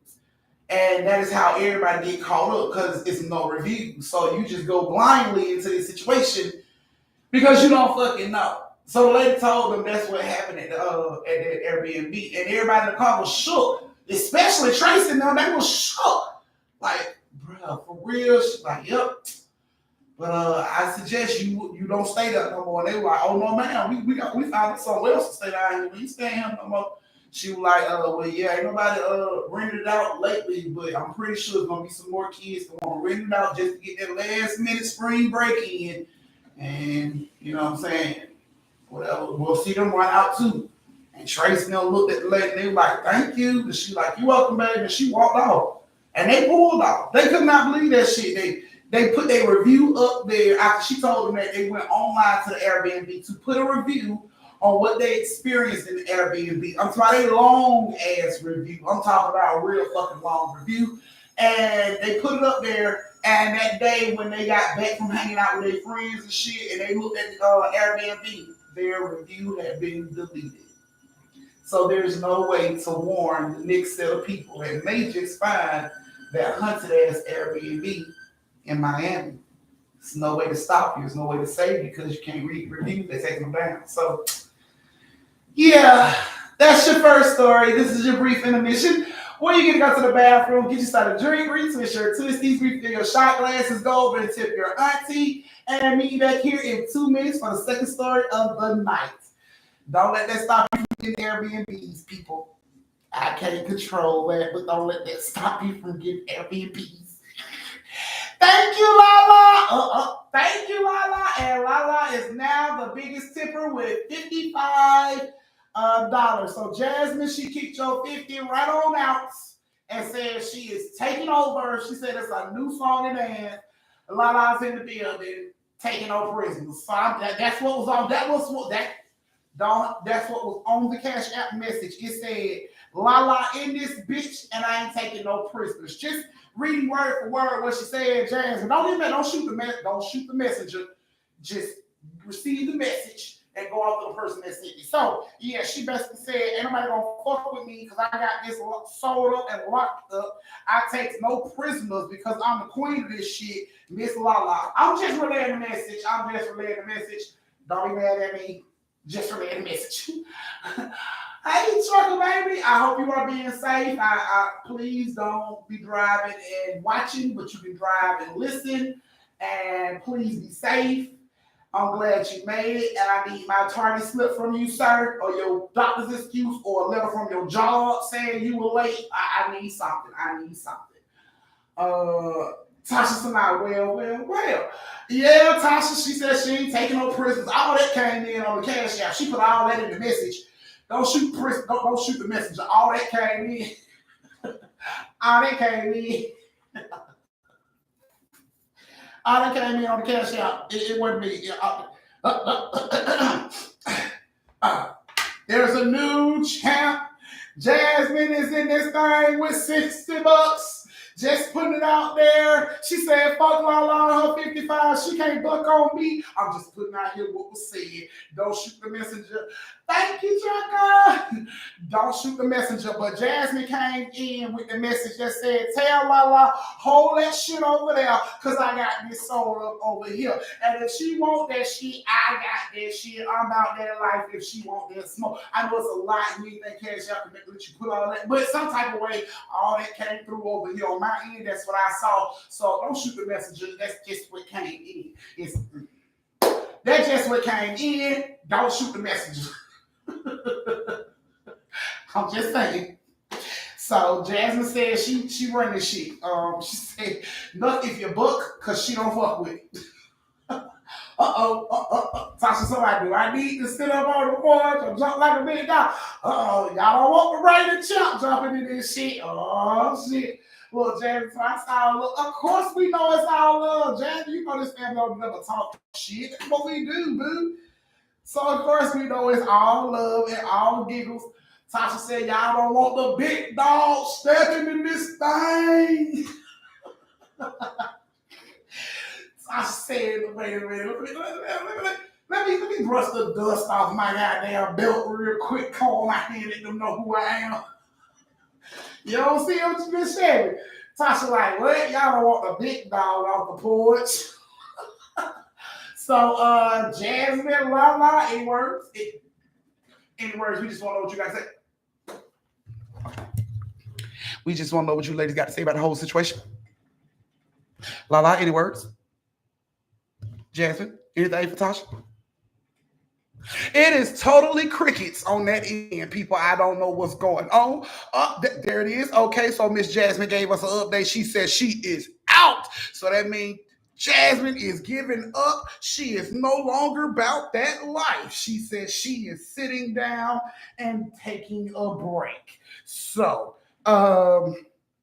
And that is how everybody get caught up, because it's no reviews. So you just go blindly into this situation because you don't fucking know. So the lady told them that's what happened at that Airbnb. And everybody in the car was shook. Especially Tracy and them, they was shook. Like, bro, for real? She's like, yep. But I suggest you don't stay there no more. And they were like, oh no, man, we found somewhere else to stay down here. We ain't staying here no more. She was like, well, yeah, ain't nobody rented it out lately, but I'm pretty sure there's gonna be some more kids that want to rent it out just to get that last minute spring break in. And you know what I'm saying? Whatever, we'll see them run out too. And Tracy looked at the lady, they were like, thank you. And she like, you're welcome, baby. And she walked off. And they pulled off. They could not believe that shit. They put their review up there after she told them that they went online to the Airbnb to put a review on what they experienced in the Airbnb. I'm talking about a long ass review. I'm talking about a real fucking long review. And they put it up there. And that day when they got back from hanging out with their friends and shit, and they looked at the Airbnb, their review had been deleted. So there's no way to warn the next set of people that may just find that haunted ass Airbnb in Miami. There's no way to stop you. There's no way to save you because you can't read reviews. They're taking them down. So, yeah, that's your first story. This is your brief intermission. When you get to go to the bathroom, get yourself a drink, retwist your twisties, refill your shot glasses, go over and tip your auntie, and meet you back here in 2 minutes for the second story of the night. Don't let that stop you from getting Airbnbs, people. I can't control that, but don't let that stop you from getting Airbnbs. Thank you, Lala. Thank you, Lala. And Lala is now the biggest tipper with $55. So Jasmine, she kicked your 50 right on out and said she is taking over. She said it's a new song and dance. Lala's in the building, taking over prisoners. So that's what was on. That's what was on the Cash App message. It said, Lala in this bitch, and I ain't taking no prisoners. Just reading word for word what she said, Jasmine. Don't shoot the messenger. Just receive the message and go after the person that sent me. So, yeah, she basically said, ain't nobody gonna fuck with me because I got this sold up and locked up. I take no prisoners because I'm the queen of this shit, Miss Lala. I'm just relaying the message. Don't be mad at me. Just relaying the message. Hey, Trucker Baby, I hope you are being safe. Please don't be driving and watching, but you can drive and listen. And please be safe. I'm glad you made it, and I need my attorney slip from you, sir, or your doctor's excuse, or a letter from your job saying you were late. I need something. Tasha Sanai, well. Yeah, Tasha, she said she ain't taking no prisoners. All that came in on the Cash App. She put all that in the message. Don't shoot the messenger. All that came in. All that came in on the Cash App. It wasn't me. There's a new champ. Jasmine is in this thing with $60. Just putting it out there. She said, fuck Lala, her 55. She can't buck on me. I'm just putting out here what was said. Don't shoot the messenger. Thank you, Chaka. Don't shoot the messenger. But Jasmine came in with the message that said, tell Lala, hold that shit over there, because I got this soul up over here. And if she want that shit, I got that shit. I'm about that life if she want that smoke. I know it's a lot. You ain't think Cash App can let you put all that. But some type of way, all that came through over here on my end. That's what I saw. So don't shoot the messenger. That's just what came in. That's just what came in. Don't shoot the messenger. I'm just saying. So Jasmine said she run this shit. She said, look, if you book, cause she don't fuck with it. Tasha, somebody do I need to sit up on the porch or jump like a big dog? Y'all don't want the rain and chump jumping in this shit. Oh shit. Well, Jasmine, so I saw look. Of course we know it's all love. Jasmine, you know this family don't never talk shit. That's what we do, boo. So of course we know it's all love and all giggles. Tasha said, y'all don't want the big dog stepping in this thing. Tasha said, wait a minute, let me brush the dust off my goddamn belt real quick, comb my hand, let them know who I am. You don't see what you been saying? Tasha like, what? Y'all don't want the big dog off the porch. So Jasmine, Lala, any words? Any words? We just want to know what you guys say. We just want to know what you ladies got to say about the whole situation. Lala, any words? Jasmine, anything for Tasha? It is totally crickets on that end, people. I don't know what's going on. There it is. Okay, so Miss Jasmine gave us an update. She says she is out. So that means Jasmine is giving up. She is no longer about that life. She says she is sitting down and taking a break. So,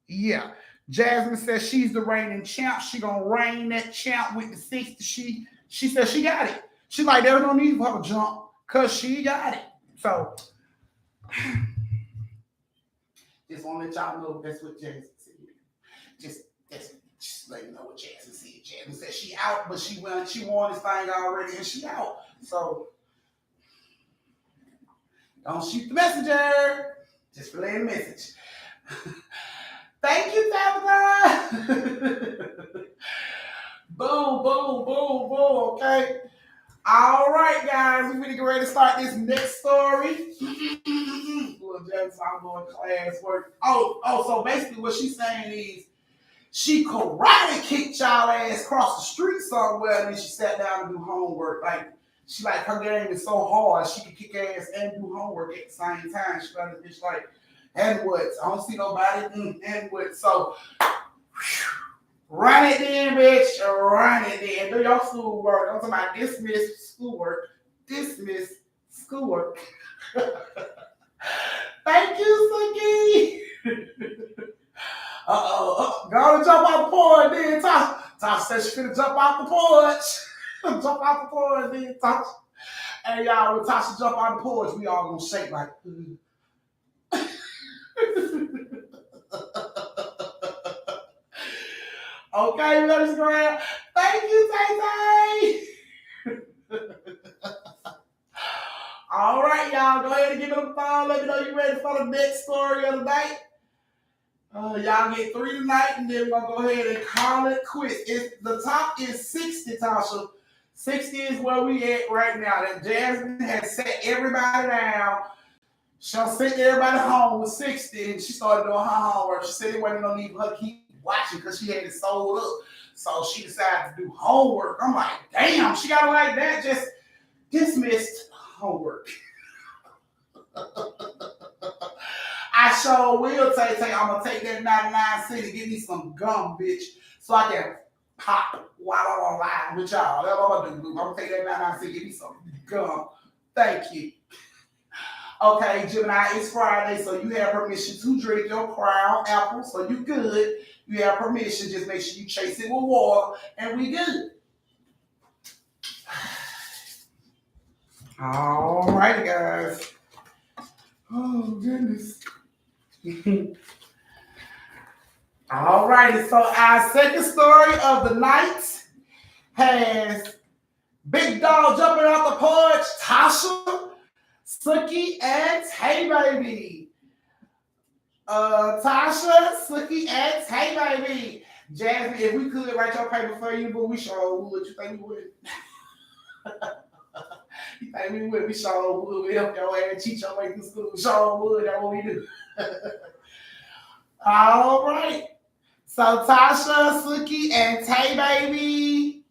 yeah. Jasmine says she's the reigning champ. She gonna reign that champ with the 60. She says she got it. She's like, there's no need for her to jump because she got it. So, just want to let y'all know that's what Jasmine said. Just let you know what Jasmine said. Jasmine said she out, but she won this thing already and she out. So, don't shoot the messenger. Just relay the message. Thank you, Tabitha. Boom, boom, boom, boom. Okay. All right, guys. We're going to get ready to start this next story. Little James, I'm going to class work. So basically what she's saying is she karate kicked y'all ass across the street somewhere and then she sat down and do homework. Like, her game is so hard, she can kick ass and do homework at the same time. She got this bitch like, and what? I don't see nobody. And what? So, run it then, bitch. Run it then. Do your schoolwork. I'm talking about dismiss schoolwork. Dismiss schoolwork. Thank you, Suki. Go to jump out the porch then, Tasha said she finna jump out the porch. Jump out the porch then, Tasha. And y'all, when Tasha jump out the porch, we all gonna shake like, okay, let us go around. Thank you, Tay Tay. All right, y'all, go ahead and give it a follow. Let me know you're ready for the next story of the night. Y'all get 3 tonight, and then we're going to go ahead and call it quits. The top is 60, Tasha. 60 is where we at right now. That Jasmine has set everybody down. She'll send everybody home with 60, and she started doing her homework. She said it wasn't no need for her to keep watching because she had it sold up. So she decided to do homework. I'm like, damn, she got it like that. Just dismissed homework. I sure will, Tay Tay. I'm going to take that 99 cent and give me some gum, bitch, so I can pop while I'm on live with y'all. That's what I'm going to do. I'm going to take that 99 cent and give me some gum. Thank you. Okay, Gemini, it's Friday, so you have permission to drink your Crown Apple, so you good. You have permission. Just make sure you chase it with water, and we good. All right, guys. Oh, goodness. All righty, so our second story of the night has Big Dog jumping off the porch, Tasha, Sookie, and Tay Baby. Tasha, Sookie, and Tay Baby. Jasmine, if we could write your paper for you, but we sure would. You think we would? You think we would? We sure would. We help your ass cheat your way through school. We sure would. That's what we do. All right. So Tasha, Sookie, and Tay Baby,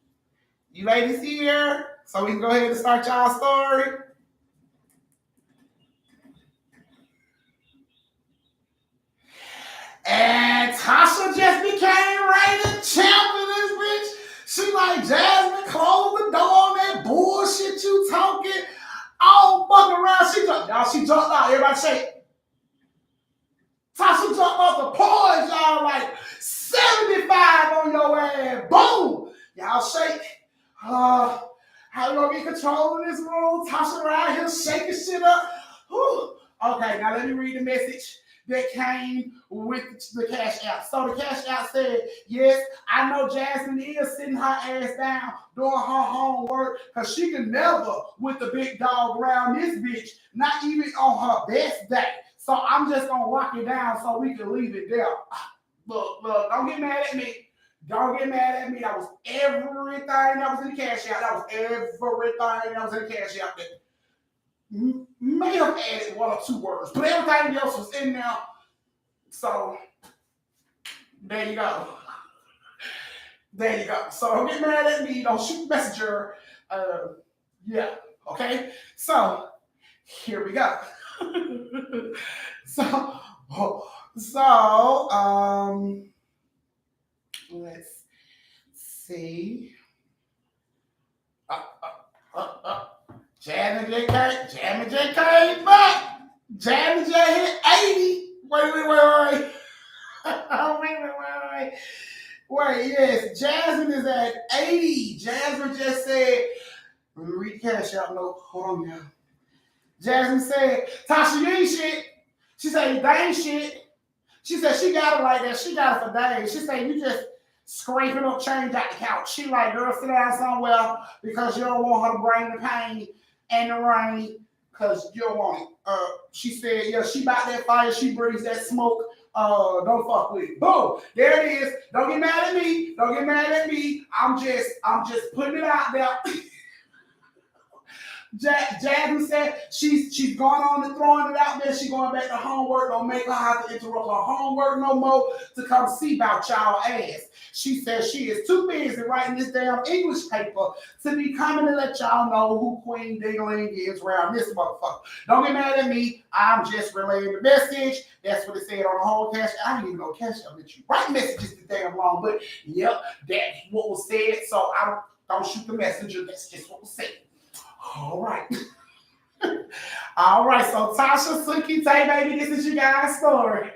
you ladies here? So we can go ahead and start y'all story. And Tasha just became reigning champ in this bitch. She like, Jasmine, close the door on that bullshit you talking. All fucking around. She jumped, y'all. She jumped out. Everybody shake. Tasha jumped off the porch, y'all, like 75 on your ass. Boom. Y'all shake. How you gonna get control of this room? Tasha around here shaking shit up. Whew. Okay, now let me read the message that came with the cash app. So the cash app said, yes, I know Jasmine is sitting her ass down doing her homework because she can never with the big dog around this bitch, not even on her best day. So I'm just gonna lock it down so we can leave it there. Look, don't get mad at me. Don't get mad at me. That was everything that was in the cash app. That was everything that was in the cash app. That may have added one or two words, but everything else was in there. So there you go. There you go. So don't get mad at me. Don't shoot Messenger. Yeah. Okay. So here we go. so let's see. Jammie J came back. Jammie J hit 80. Wait. Wait, yes. Jasmine is at 80. Jasmine just said, let me read cash out note. Hold on now. Jasmine said, Tasha, you ain't shit. She said, they ain't shit. She said, she got it like that. She got it for days. She said, you just scraping up change out the couch. She like, girl, sit down somewhere because you don't want her to bring the pain and the rain because you don't want it. She said, yeah, she bought that fire. She breathes that smoke. Don't fuck with it. Boom. There it is. Don't get mad at me. Don't get mad at me. I'm just putting it out there. Jasmine said she's going on and throwing it out there. She's going back to homework. Don't make her have to interrupt her homework no more to come see about y'all ass. She says she is too busy writing this damn English paper to be coming to let y'all know who Queen Dingling is around this motherfucker. Don't get mad at me. I'm just relaying the message. That's what it said on the whole cash. I didn't even know cash app that you write messages this damn long, but yep, that's what was said. So I don't shoot the messenger. That's just what was said. All right. All right. So Tasha, Sookie, Tay Baby, this is your guys' story.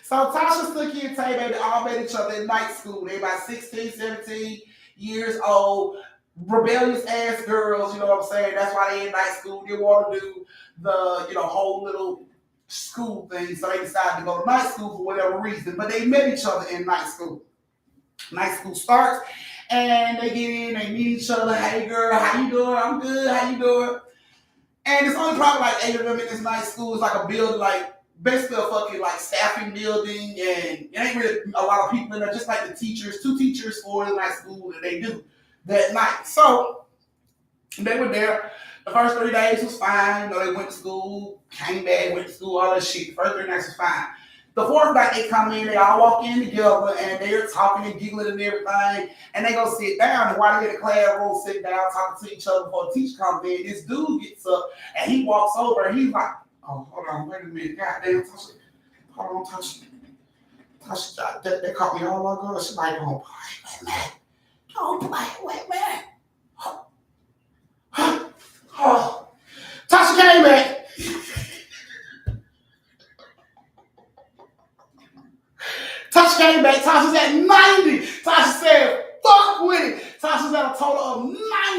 So Tasha, Sookie, and Tay Baby all met each other in night school. They about 16, 17 years old. Rebellious ass girls, you know what I'm saying? That's why they in night school. They want to do the, whole little school thing. So they decided to go to night school for whatever reason. But they met each other in night school. Night school starts. And they get in, they meet each other. Hey girl, how you doing? I'm good. How you doing? And it's only probably like 8 of them in this night school. It's like a building, like basically a fucking like staffing building, and it ain't really a lot of people in there. Just like the teachers, 2 teachers for the night school that they do that night. So they were there. The first 3 days was fine. They went to school, came back, went to school, all that shit. The first 3 nights was fine. The 4th night they come in, they all walk in together, and they're talking and giggling and everything, and they go sit down, and while they're in the classroom, sitting down, talking to each other before the teacher comes in, this dude gets up, and he walks over, and he's like, oh, hold on, wait a minute, goddamn, Tasha, hold on, Tasha, they caught me all over, she's like, don't play with me, don't play with me, Tasha came back. Tasha came back. Tasha's at 90. Tasha said, fuck with it. Tasha's at a total of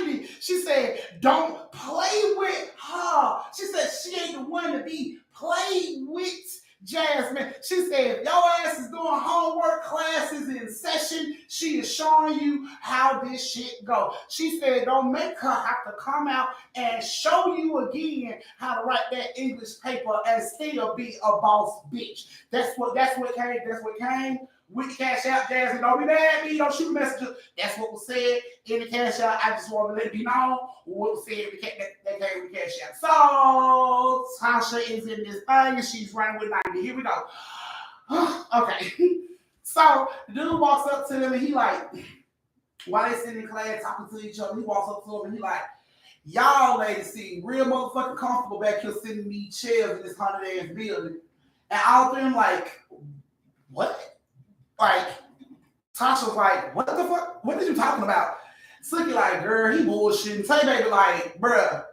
90. She said, don't play with her. She said she ain't the one to be played with Jasmine. She said, if your ass is doing homework, classes in session, she is showing you how this shit go. She said, don't make her have to come out and show you again how to write that English paper and still be a boss bitch. That's what came with the cash out, Jasmine. Don't be mad at me. Don't shoot messages. That's what was said in the cash out. I just want to let it be known what was said in that came with the cash out. So Tasha is in this thing and she's running with 90. Here we go. Okay. So the dude walks up to them and he like, while they sitting in class talking to each other, he walks up to them and he like, y'all ladies seem real motherfucking comfortable back here sitting in these chairs in this haunted ass building. And all three of them like, what? Like, Tasha's like, what the fuck? What are you talking about? Sookie like, girl, he bullshitting. Tay Baby like, bruh,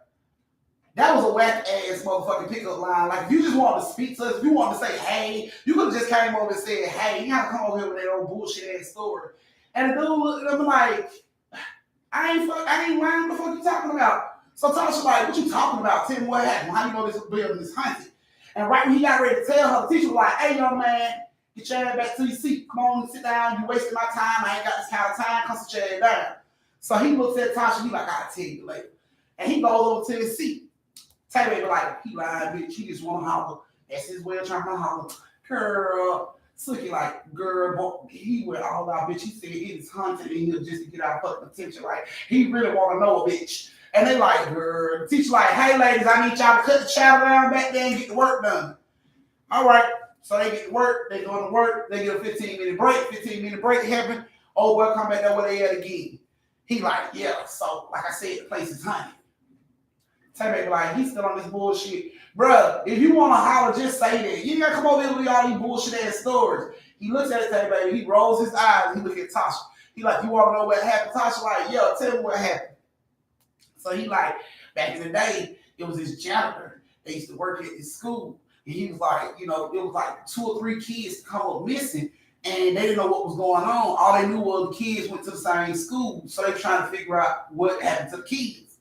that was a whack ass motherfucking pickup line. Like, if you just wanted to speak to us, if you wanted to say, hey, you could have just came over and said, hey, you gotta come over here with that old bullshit ass story. And the dude looked at him like, I ain't lying. What the fuck you talking about? So Tasha like, what you talking about? Tell me what happened. How you know this building is haunted? And right when he got ready to tell her, the teacher was like, hey, young man, get your ass back to your seat. Come on and sit down. You wasting my time. I ain't got this kind of time. Come sit your ass down. So he looks at Tasha. He like, I'll tell you later. And he goes over to his seat. Tay Baby like, he lying, bitch. He just want to holler. That's his way of trying to holler. Girl. Sookie like, girl, boy, he went all out, bitch. He said it is haunted and he'll just to get our fucking attention. Like, he really want to know a bitch. And they like, girl. The teacher like, hey, ladies, I need y'all to cut the child down back there and get the work done. All right. So they get to work. They go to work. They get a 15-minute break. 15-minute break happen. Oh, well, come back there where they at again. He like, yeah. So, like I said, the place is haunted. Tay Baby like, he's still on this bullshit. Bruh, if you want to holler, just say that. You ain't got to come over here with all these bullshit ass stories. He looks at it, Tay Baby. He rolls his eyes. He look at Tasha. He like, you want to know what happened? Tasha like, yeah, tell me what happened. So he like, back in the day, it was this janitor. They used to work at this school. And he was like, you know, it was like 2 or 3 kids come up missing. And they didn't know what was going on. All they knew was the kids went to the same school. So they were trying to figure out what happened to the kids.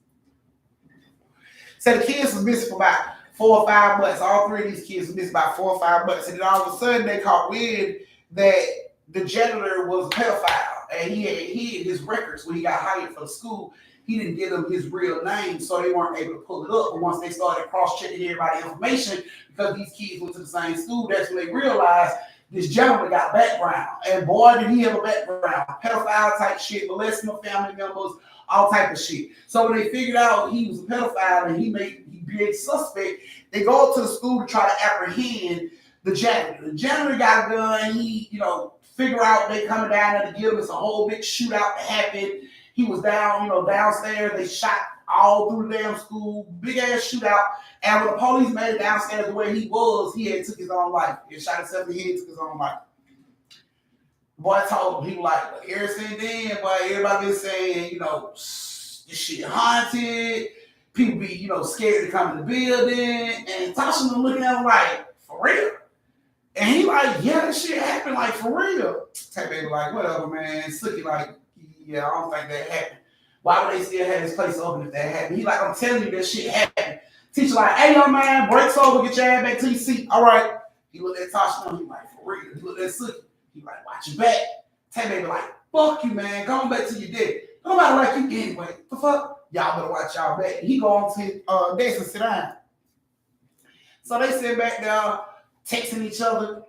So the kids was missing for about 4 or 5 months. All 3 of these kids was missing about 4 or 5 months. And then all of a sudden they caught wind that the janitor was a pedophile. And he had hid his records when he got hired for the school. He didn't give them his real name, so they weren't able to pull it up. But once they started cross-checking everybody's information, because these kids went to the same school, that's when they realized this gentleman got background. And boy, did he have a background. Pedophile type shit, molesting family members, all type of shit. So when they figured out he was a pedophile and he be a suspect, they go up to the school to try to apprehend the janitor. The janitor got a gun. He, figure out they coming down there to get him. It's a whole big shootout that happened. He was down, downstairs. They shot all through the damn school. Big ass shootout. And when the police made it downstairs to where he was, he had took his own life. He shot himself in the head and took his own life. The boy told him, he was like, ever since then, boy, everybody been saying, this shit haunted. People be, scared to come in the building. And Tasha was looking at him like, for real? And he like, yeah, this shit happened, like, for real. Tay Baby like, whatever, man. Sookie like, yeah, I don't think that happened. Why would they still have this place open if that happened? He like, I'm telling you, that shit happened. Teacher like, hey, young man, breaks over, get your ass back to your seat. All right. He looked at Tasha, and he like, for real. He looked at Sookie. He like, watch your back. Tay Baby like, fuck you, man. Go on back to your daddy. Nobody like you anyway. The fuck? Y'all better watch y'all back. He go on to his desk and sit down. So they sit back there, texting each other.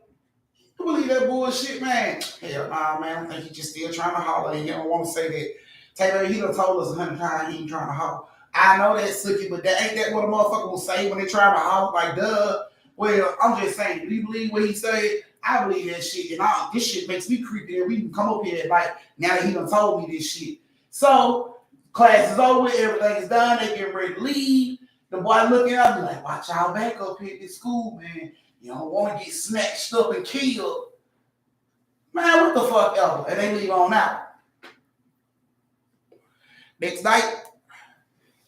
You believe that bullshit, man? Hell nah, man. I think he just still trying to holler. He don't want to say that. Tay Baby, he done told us 100 times he ain't trying to holler. I know that, Sookie, but that ain't that what a motherfucker will say when they try to holler? Like, duh. Well, I'm just saying, do you believe what he said? I believe that shit. And this shit makes me creepy. And we can come up here at night now that he done told me this shit. So, class is over. Everything is done. They getting ready to leave. The boy looking up and like, watch y'all back up here at this school, man. You don't want to get snatched up and killed. Man, what the fuck ever? And they leave on out. Next night,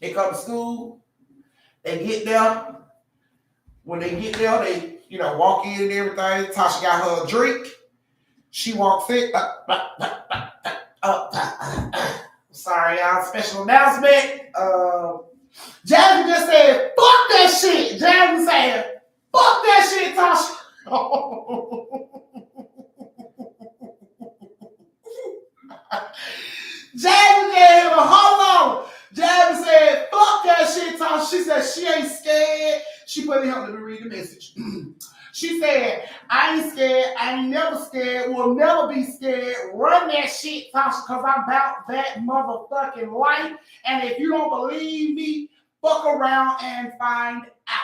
they come to school. They get there. When they get there, they, walk in and everything. Tasha got her a drink. She walks in. Sorry, y'all. Special announcement. Jasmine just said, fuck that shit. Jasmine said, Fuck that shit, Tasha. Jasmine gave him a hold on. Jasmine said, fuck that shit, Tasha. She said she ain't scared. She put it help me read the message. She said, I ain't scared. I ain't never scared. Will never be scared. Run that shit, Tasha, because I'm about that motherfucking life. And if you don't believe me, fuck around and find out.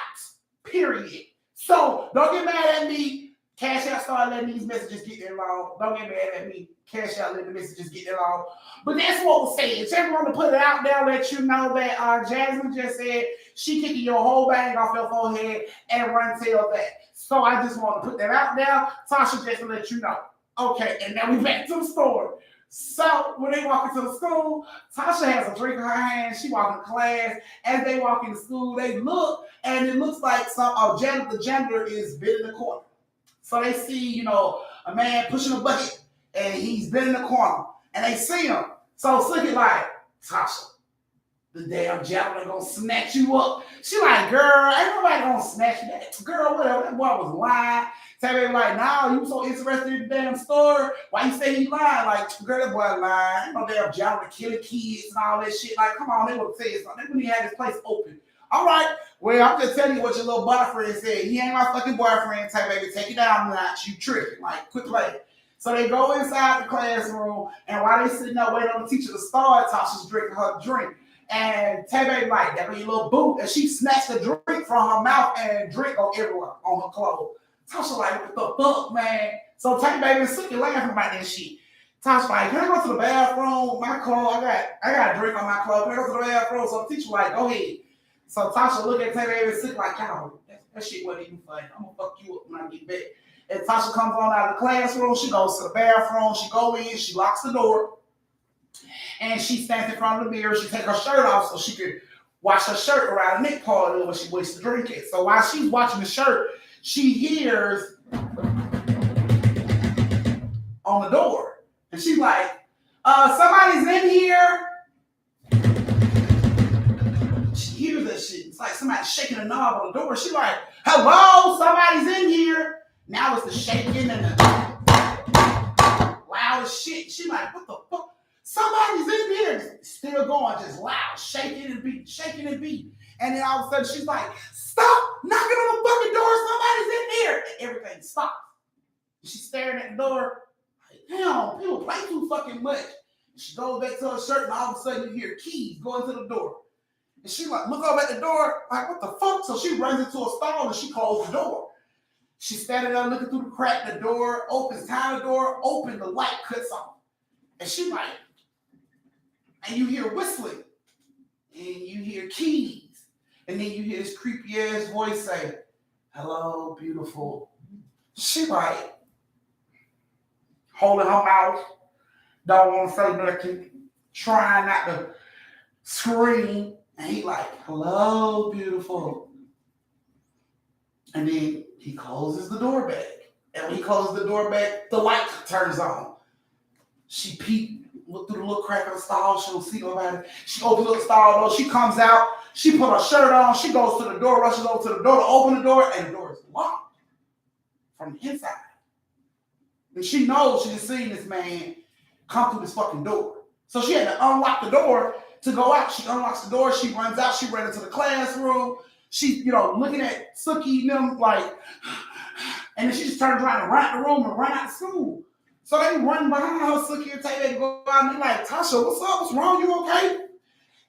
Period. So don't get mad at me. Cash Out started letting these messages get there long. Don't get mad at me. Cash Out letting the messages get there long. But that's what was said. Just want to put it out there, let you know that Jasmine just said she kicking your whole bang off your forehead and run tail that. So I just want to put that out there. Tasha just to let you know. Okay, and now we back to the story. So when they walk into the school, Tasha has a drink in her hand. She walking to class. As they walk into school, they look, and it looks like the janitor is bit in the corner. So they see, a man pushing a bucket, and he's been in the corner, and they see him. So Sookie like, Tasha, the damn janitor gonna snatch you up. She like, girl, ain't nobody gonna snatch you. That girl, whatever, that boy was lying. Taylor like, nah, you so interested in the damn story. Why you say he lied? Like, girl, that boy lying. Ain't no damn janitor killing kids and all that shit. Like, come on, they would have said something. They wouldn't even have this place open. All right, well, I'm just telling you what your little boyfriend said. He ain't my fucking boyfriend. Type, baby, take it down a notch. You tripping. Like, quit playing. So they go inside the classroom, and while they sitting there waiting on the teacher to start, Tasha's drinking her drink. And Tay Baby like, that be a little boot. And she snatched the drink from her mouth and drink on everywhere on her clothes. Tasha like, what the fuck, man? So Tay Baby and Sookie laughing about that shit. Tasha like, can I go to the bathroom? My clothes, I got a drink on my clothes. Can I go to the bathroom? So the teacher like, go ahead. So Tasha look at Tay Baby and Sookie like, y'all, that shit wasn't even funny. I'm gonna fuck you up when I get back. And Tasha comes on out of the classroom. She goes to the bathroom. She go in. She locks the door. And she stands in front of the mirror. She takes her shirt off so she could wash her shirt around the neck part of it when she wastes the drink it. So while she's watching the shirt, she hears on the door. And she's like, somebody's in here. She hears that shit. It's like somebody shaking a knob on the door. She's like, hello, somebody's in here. Now it's the shaking and the loud as shit. She's like, what the fuck? Somebody's in here. Still going, just loud, shaking and beat, shaking and beat. And then all of a sudden she's like, stop knocking on the fucking door. Somebody's in here. And everything stops. She's staring at the door. Like, damn, people play too fucking much. And she goes back to her shirt, and all of a sudden you hear keys going to the door. And she like, look up at the door, like, what the fuck? So she runs into a stall and she closes the door. She's standing there looking through the crack. The door opens, time the door open, the light cuts off. And she like, and you hear whistling, and you hear keys, and then you hear this creepy ass voice say, hello, beautiful. She like, holding her mouth, don't want to say nothing, trying not to scream, and he like, hello, beautiful. And then he closes the door back. And when he closes the door back, the light turns on. She peeked, looked through the little crack of the stall. She don't see nobody. She opens the stall door. She comes out. She put her shirt on. She goes to the door, rushes over to the door to open the door, and the door is locked from the inside. And she knows she just seen this man come through this fucking door. So she had to unlock the door to go out. She unlocks the door. She runs out. She ran into the classroom. She, looking at Sookie and them like, and then she just turned around and ran the room and ran out of school. So they run behind her, Sookie and Tay to go out and be like, Tasha, what's up? What's wrong? You okay?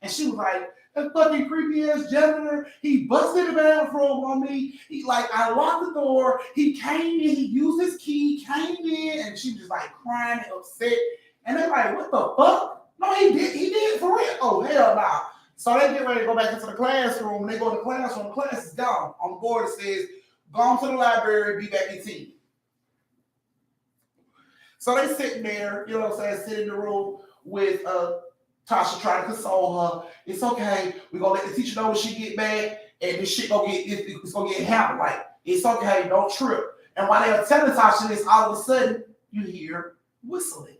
And she was like, that fucking creepy ass janitor, he busted the bathroom on me. He like, I locked the door. He came in, he used his key, came in, and she was just like crying and upset. And they're like, what the fuck? No, he did for real. Oh, hell no. So they get ready to go back into the classroom. When they go to the classroom, the class is gone. On the board it says, gone to the library, be back in 10. So they sitting there, sit in the room with Tasha trying to console her. It's okay. We're going to let the teacher know when she get back, and this shit it's going to get handled. Like, it's okay. Don't trip. And while they are telling Tasha this, all of a sudden, you hear whistling.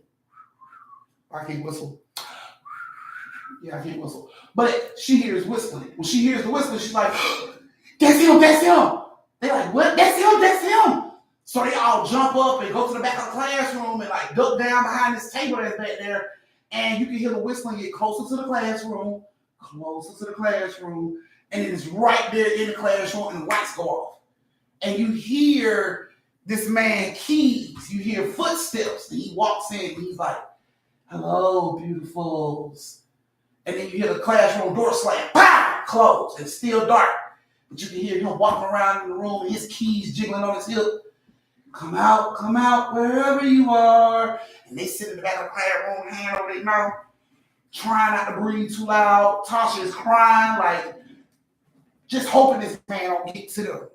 I can't whistle. Yeah, I can't whistle. But she hears whistling. When she hears the whistling, she's like, that's him. They're like, what? That's him, that's him. So they all jump up and go to the back of the classroom and like duck down behind this table that's back there. And you can hear the whistling get closer to the classroom, and it is right there in the classroom, and the lights go off. And you hear this man Keys, you hear footsteps, and he walks in, and he's like, hello, beautifuls. And then you hear the classroom door slam, pow, close, and it's still dark. But you can hear him walking around in the room, and his keys jiggling on his hip. Come out, wherever you are. And they sit in the back of the classroom, hand over their mouth, trying not to breathe too loud. Tasha is crying, like, just hoping this man don't get to them.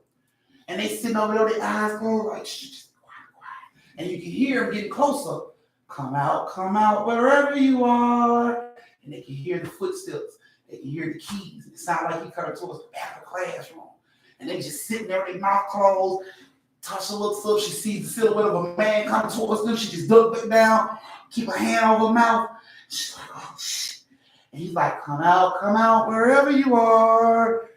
And they sitting over there, their eyes closed, like, shh, just quiet. And you can hear him getting closer. Come out, wherever you are. And they can hear the footsteps. They can hear the keys. It sounds like he coming towards the back of the classroom. And they just sitting there with their mouth closed. Tasha looks up. She sees the silhouette of a man coming towards them. She just ducks down, keep her hand over her mouth. She's like, oh, shit. And he's like, come out, wherever you are.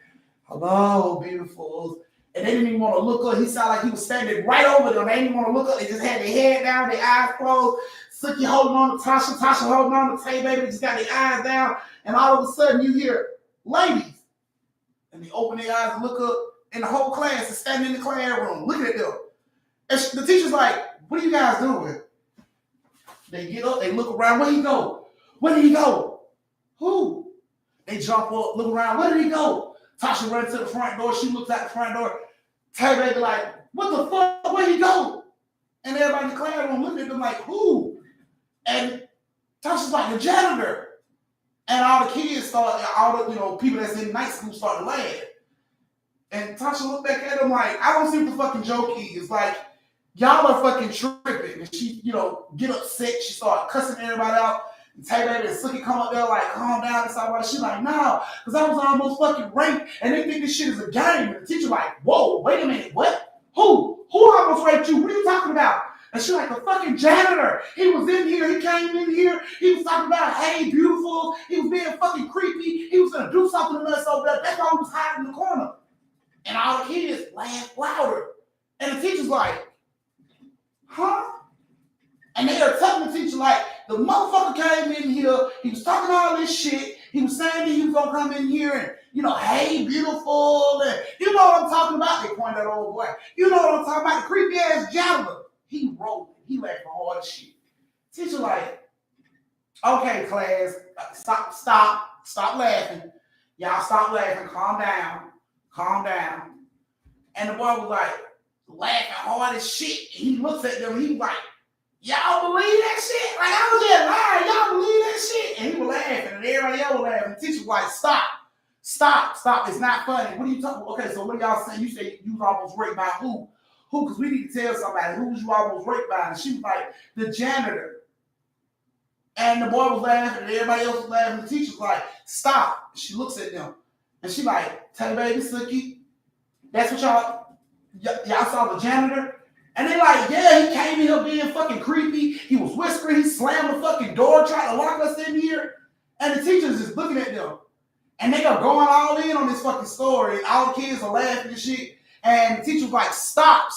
Hello, beautifuls. And they didn't even want to look up. He sounded like he was standing right over them. They didn't even want to look up. They just had their head down, their eyes closed. Suki holding on to Tasha. Tasha holding on to Tay Baby. Just got their eyes down. And all of a sudden, you hear, ladies. And they open their eyes and look up. And the whole class is standing in the classroom looking at them. And the teacher's like, what are you guys doing? They get up. They look around. Where did he go? Where did he go? Who? They jump up, look around. Where did he go? Tasha runs to the front door. She looks out the front door. Tay Baby like, what the fuck? Where he go? And everybody in the classroom looking at them like, who? And Tasha's like, the janitor. And all the kids all the people that's in night school started laughing. And Tasha looked back at him like, I don't see what the fucking joke is. Like, y'all are fucking tripping. And she, get upset. She started cussing everybody out. And Tay Baby and Suki come up there like, calm down and stuff like that. She's like, no, because I was almost fucking raped. And they think this shit is a game. And the teacher like, whoa, wait a minute, what? Who almost raped you? What are you talking about? And she's like, the fucking janitor. He was in here. He came in here. He was talking about, hey, beautiful. He was being fucking creepy. He was going to do something to us over there. That's why he was hiding in the corner. And all the kids laughed louder. And the teacher's like, huh? And they are telling the teacher, like, the motherfucker came in here. He was talking all this shit. He was saying that he was going to come in here and, hey, beautiful. And you know what I'm talking about? They pointed at old boy. You know what I'm talking about? The creepy ass janitor. He wrote it. He laughed hard as shit. Teacher like, okay, class, stop laughing. Y'all stop laughing. Calm down. And the boy was like, laughing hard as shit. And he looks at them and he was like, y'all believe that shit? Like, I was just lying. Y'all believe that shit? And he was laughing and everybody else was laughing. The teacher was like, stop. It's not funny. What are you talking about? Okay, so what are y'all saying? You say you was almost raped by who? Who? Because we need to tell somebody who was you almost raped by. And she was like, the janitor. And the boy was laughing and everybody else was laughing. The teacher was like, stop. She looks at them. And she like, Tay Baby, Suki, that's what y'all saw the janitor? And they like, yeah, he came in here being fucking creepy. He was whispering. He slammed the fucking door, trying to lock us in here. And the teacher's just looking at them. And they are going all in on this fucking story. All the kids are laughing and shit. And the teacher was like, stop.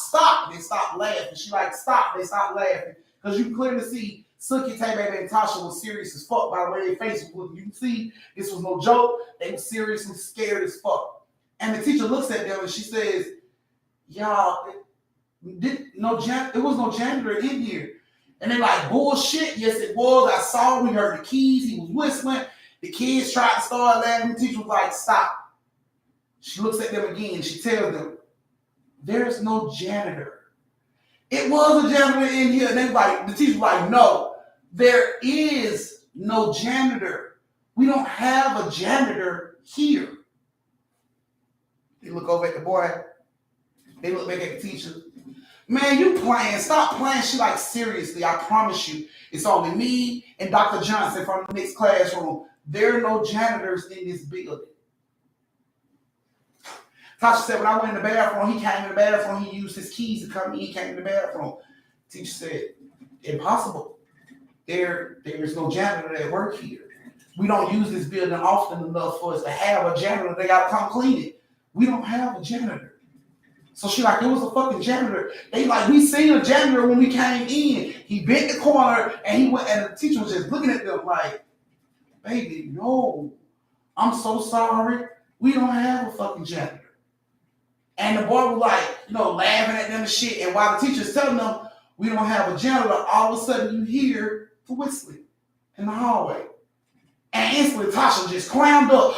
And they stopped laughing. She like, stop. They stopped laughing. Because you can clearly see Suki, Tay Baby, and Tasha was serious as fuck by the way their faces was. You can see this was no joke. They were serious and scared as fuck. And the teacher looks at them and she says, y'all, it was no janitor in here. And they're like, bullshit. Yes, it was. I saw him. We heard the keys. He was whistling. The kids tried to start laughing. The teacher was like, stop. She looks at them again. She tells them, there's no janitor. It was a janitor in here. And they like, the teacher's like, no, there is no janitor. We don't have a janitor here. They look over at the boy. They look back at the teacher. Man, you playing. Stop playing. She like, seriously, I promise you. It's only me and Dr. Johnson from the next classroom. There are no janitors in this building. Tasha said, when I went in the bathroom, he came in the bathroom. He used his keys to come in. He came in the bathroom. Teacher said, impossible. There is no janitor that work here. We don't use this building often enough for us to have a janitor. They got to come clean it. We don't have a janitor. So she like, it was a fucking janitor. They like, we seen a janitor when we came in. He bent the corner and he went, and the teacher was just looking at them like, baby, no, I'm so sorry. We don't have a fucking janitor. And the boy was like, laughing at them and shit. And while the teacher's telling them, we don't have a janitor, all of a sudden you hear the whistling in the hallway. And instantly Tasha just clammed up.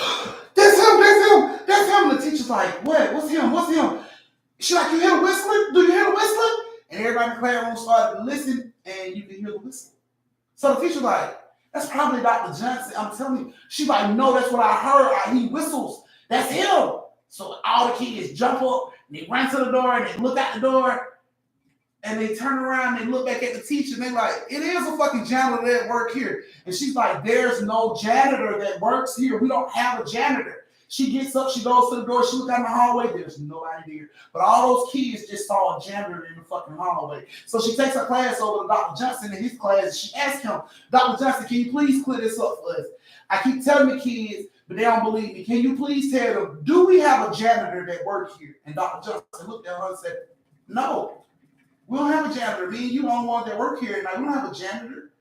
That's him, that's him, that's him. And the teacher's like, what? What's him? What's him? She's like, you hear the whistling? Do you hear the whistling? And everybody in the classroom started to listen, and you can hear the whistle. So the teacher's like, that's probably Dr. Johnson. I'm telling you. She's like, no, that's what I heard. He whistles. That's him. So all the kids jump up, and they run to the door, and they look out the door, and they turn around, and they look back at the teacher, and they're like, it is a fucking janitor that works here. And she's like, there's no janitor that works here. We don't have a janitor. She gets up, she goes to the door, she looks down the hallway, there's nobody there. But all those kids just saw a janitor in the fucking hallway. So she takes her class over to Dr. Johnson in his class, and she asks him, Dr. Johnson, can you please clear this up for us? I keep telling the kids, but they don't believe me. Can you please tell them, do we have a janitor that works here? And Dr. Johnson looked at her and said, no, we don't have a janitor. Me and you don't want that work here tonight. We don't have a janitor.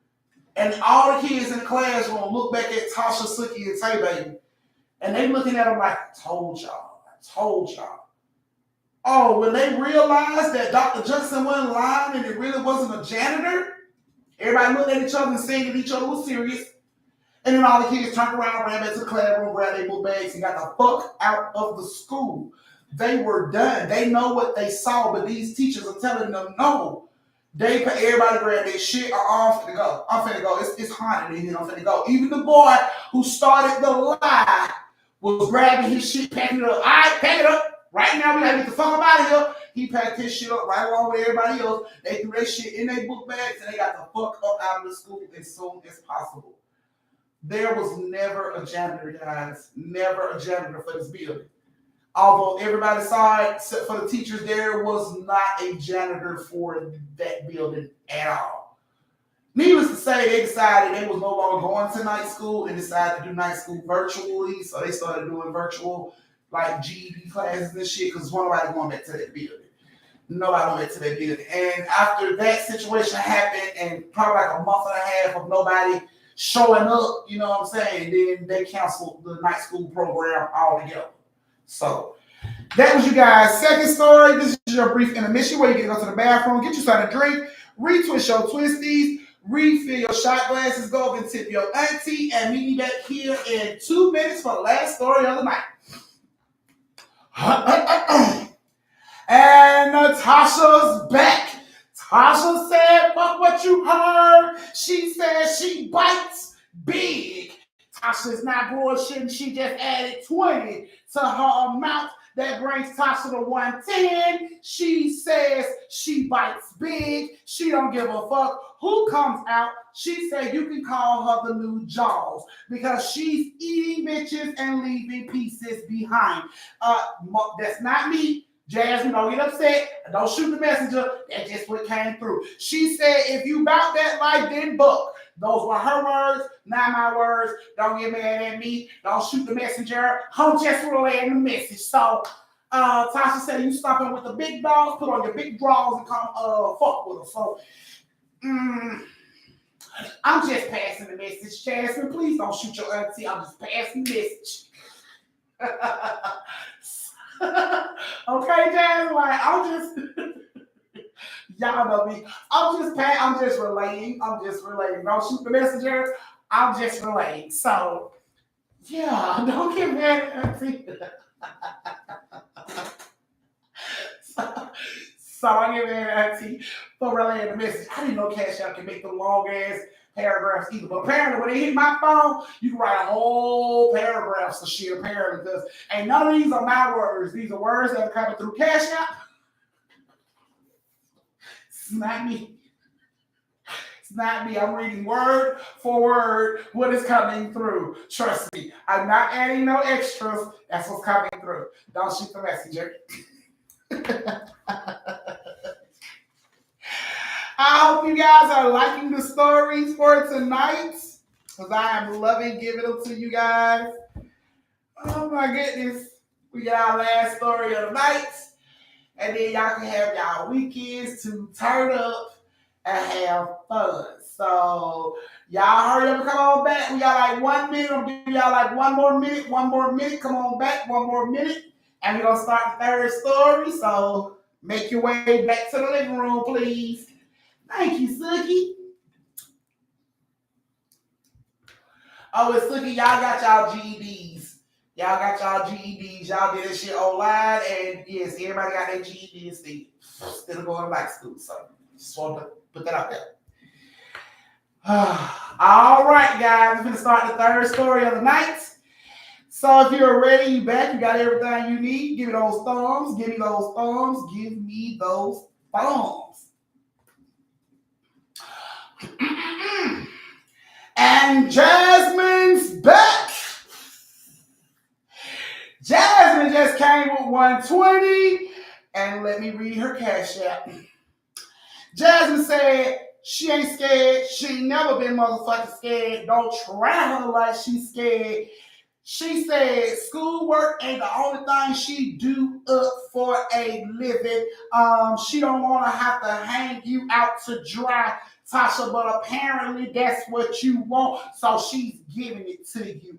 And all the kids in the classroom look back at Tasha, Sookie, and Tay Baby. And they looking at them like, I told y'all. Oh, when they realized that Dr. Johnson wasn't lying and it really wasn't a janitor, everybody looked at each other and saying that each other was serious. And then all the kids turned around, ran back to the classroom, grabbed their book bags, and got the fuck out of the school. They were done. They know what they saw, but these teachers are telling them no. Everybody grab their shit. I'm finna go. It's haunted in here. I'm finna go. Even the boy who started the lie was grabbing his shit, packing it up. All right, pack it up. Right now, we gotta get the fuck up out of here. He packed his shit up right along with everybody else. They threw their shit in their book bags, and they got the fuck up out of the school as soon as possible. There was never a janitor, guys. Never a janitor for this building. Although everybody saw it, except for the teachers, there was not a janitor for that building at all. Needless to say, they decided they was no longer going to night school and decided to do night school virtually. So they started doing virtual, like GED classes and shit, because nobody going back to that building. Nobody went back to that building. And after that situation happened, and probably like a month and a half of nobody showing up, you know what I'm saying, then they canceled the night school program altogether. So that was you guys' second story. This is your brief intermission where you get to go to the bathroom, get you something to drink, retwist your twisties, refill your shot glasses, go over and tip your auntie, and meet me back here in 2 minutes for the last story of the night. And Natasha's back. Tasha said, fuck what you heard. She said she bites big. Tasha's not bullshitting. She just added 20 to her amount. That brings Tasha to 110. She says she bites big. She don't give a fuck who comes out. She said you can call her the new Jaws because she's eating bitches and leaving pieces behind. That's not me. Jasmine, don't get upset. Don't shoot the messenger. That's just what came through. She said, if you bout that life, then book. Those were her words, not my words. Don't get mad at me. Don't shoot the messenger. I'm just relaying the message. So, Tasha said, you stopping with the big dogs, put on your big draws and come fuck with them. So, I'm just passing the message. Jasmine, please don't shoot your auntie. I'm just passing the message. Okay, Jasmine, like, I'm just, y'all know me. I'm just relaying. Don't shoot the messenger. I'm just relaying. So, yeah, don't get mad at auntie. So I get mad at auntie for relaying the message. I didn't know Cash App can make the long ass paragraphs either. But apparently when they hit my phone, you can write a whole paragraphs of shit apparently because ain't none of these are my words. These are words that are coming through Cash App. It's not me. It's not me. I'm reading word for word what is coming through. Trust me. I'm not adding no extras. That's what's coming through. Don't shoot the messenger. I hope you guys are liking the stories for tonight because I am loving giving them to you guys. Oh my goodness. We got our last story of the night. And then y'all can have y'all weekends to turn up and have fun. So y'all hurry up and come on back. We got like 1 minute. I'm gonna give y'all like one more minute. Come on back, 1 more minute. And we're gonna start the third story. So make your way back to the living room, please. Thank you, Suki. Oh, it's Suki, y'all got y'all GEDs. Y'all got y'all GEDs. Y'all did this shit online, and yes, everybody got their GEDs instead of going to back school. So just want to put that out there. All right, guys, we're going to start the third story of the night. So if you're ready, you back, you got everything you need. Give me those thumbs. Give me those thumbs. Give me those thumbs. And Jasmine's back. Jasmine just came with 120, and let me read her cash app. Jasmine said she ain't scared. She ain't never been motherfucking scared. Don't try her like she's scared. She said schoolwork ain't the only thing she do up for a living. She don't want to have to hang you out to dry, Tasha, but apparently that's what you want, so she's giving it to you.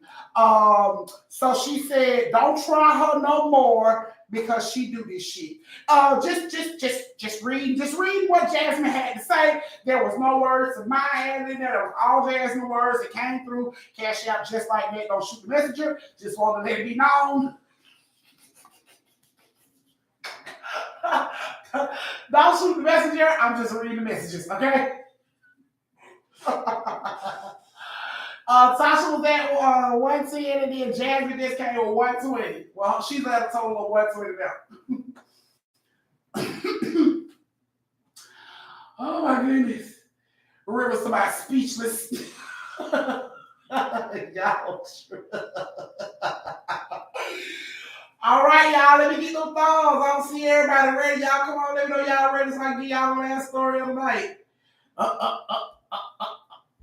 So she said, don't try her no more because she do this shit. Just read what Jasmine had to say. There was no words of my hand in there. There was all Jasmine words that came through. Cash out just like that. Don't shoot the messenger. Just want to let it be known. Don't shoot the messenger. I'm just reading the messages, okay? Tasha was at 110, and then Jasmine just came with 120. Well, she's at a total of 120 now. Oh my goodness. River's somebody speechless. Y'all. All right, y'all. Let me get those thumbs. I don't see everybody ready. Y'all come on. Let me know y'all ready so I can get y'all the last story of the night.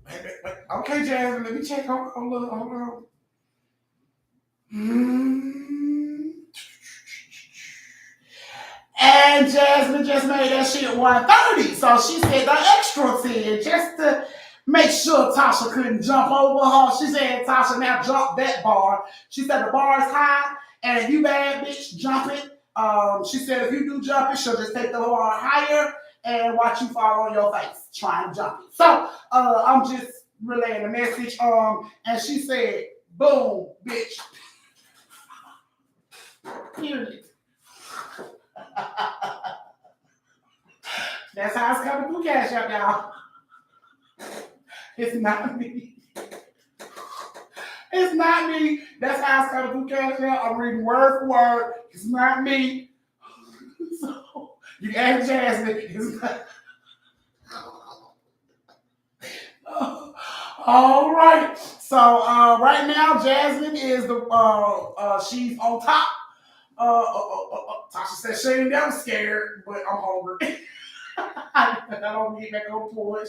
Wait. Okay, Jasmine. Let me check. Hold on. And Jasmine just made that shit 130. So she said the extra 10 just to make sure Tasha couldn't jump over her. She said, Tasha, now jump that bar. She said the bar is high, and if you bad bitch, jump it. She said if you do jump it, she'll just take the bar higher and watch you fall on your face trying to jump it. So I'm just relaying the message. And she said, boom, bitch. Period. That's how it's coming through Cash App, y'all. It's not me. It's not me. That's how it's coming through Cash App. I'm reading word for word. It's not me. So you ask Jasmine. It's not. All right. So right now, Jasmine is she's on top. Tasha said she ain't never scared, but I'm hungry. I don't get back on porch.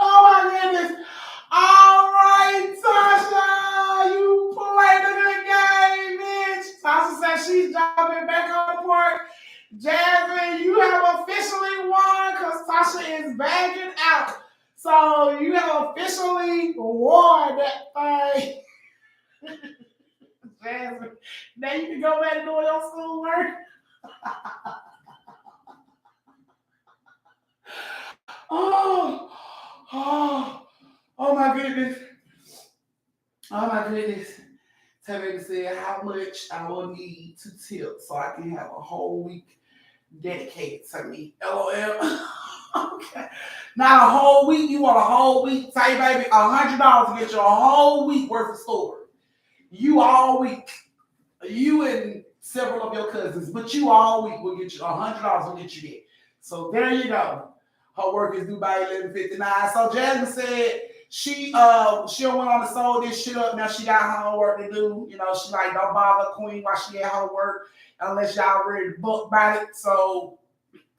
Oh my goodness. All right, Tasha, you played a good game, bitch. Tasha said she's jumping back on the porch. Jasmine, you have officially won because Tasha is bagging out. So you have officially won that thing. Jasmine, now you can go back and do your schoolwork. Oh my goodness. Oh my goodness. Tavita said how much I will need to tip so I can have a whole week dedicated to me. LOL. Okay. Now a whole week, you want a whole week? Say, baby, $100 to get you a whole week worth of story. You all week. You and several of your cousins, but you all week will get you $100 will get you that. So there you go. Her work is due by 11:59. So Jasmine said she went on and sold this shit up. Now she got her own work to do. You know, she like don't bother Queen while she at her work unless y'all ready to book about it. So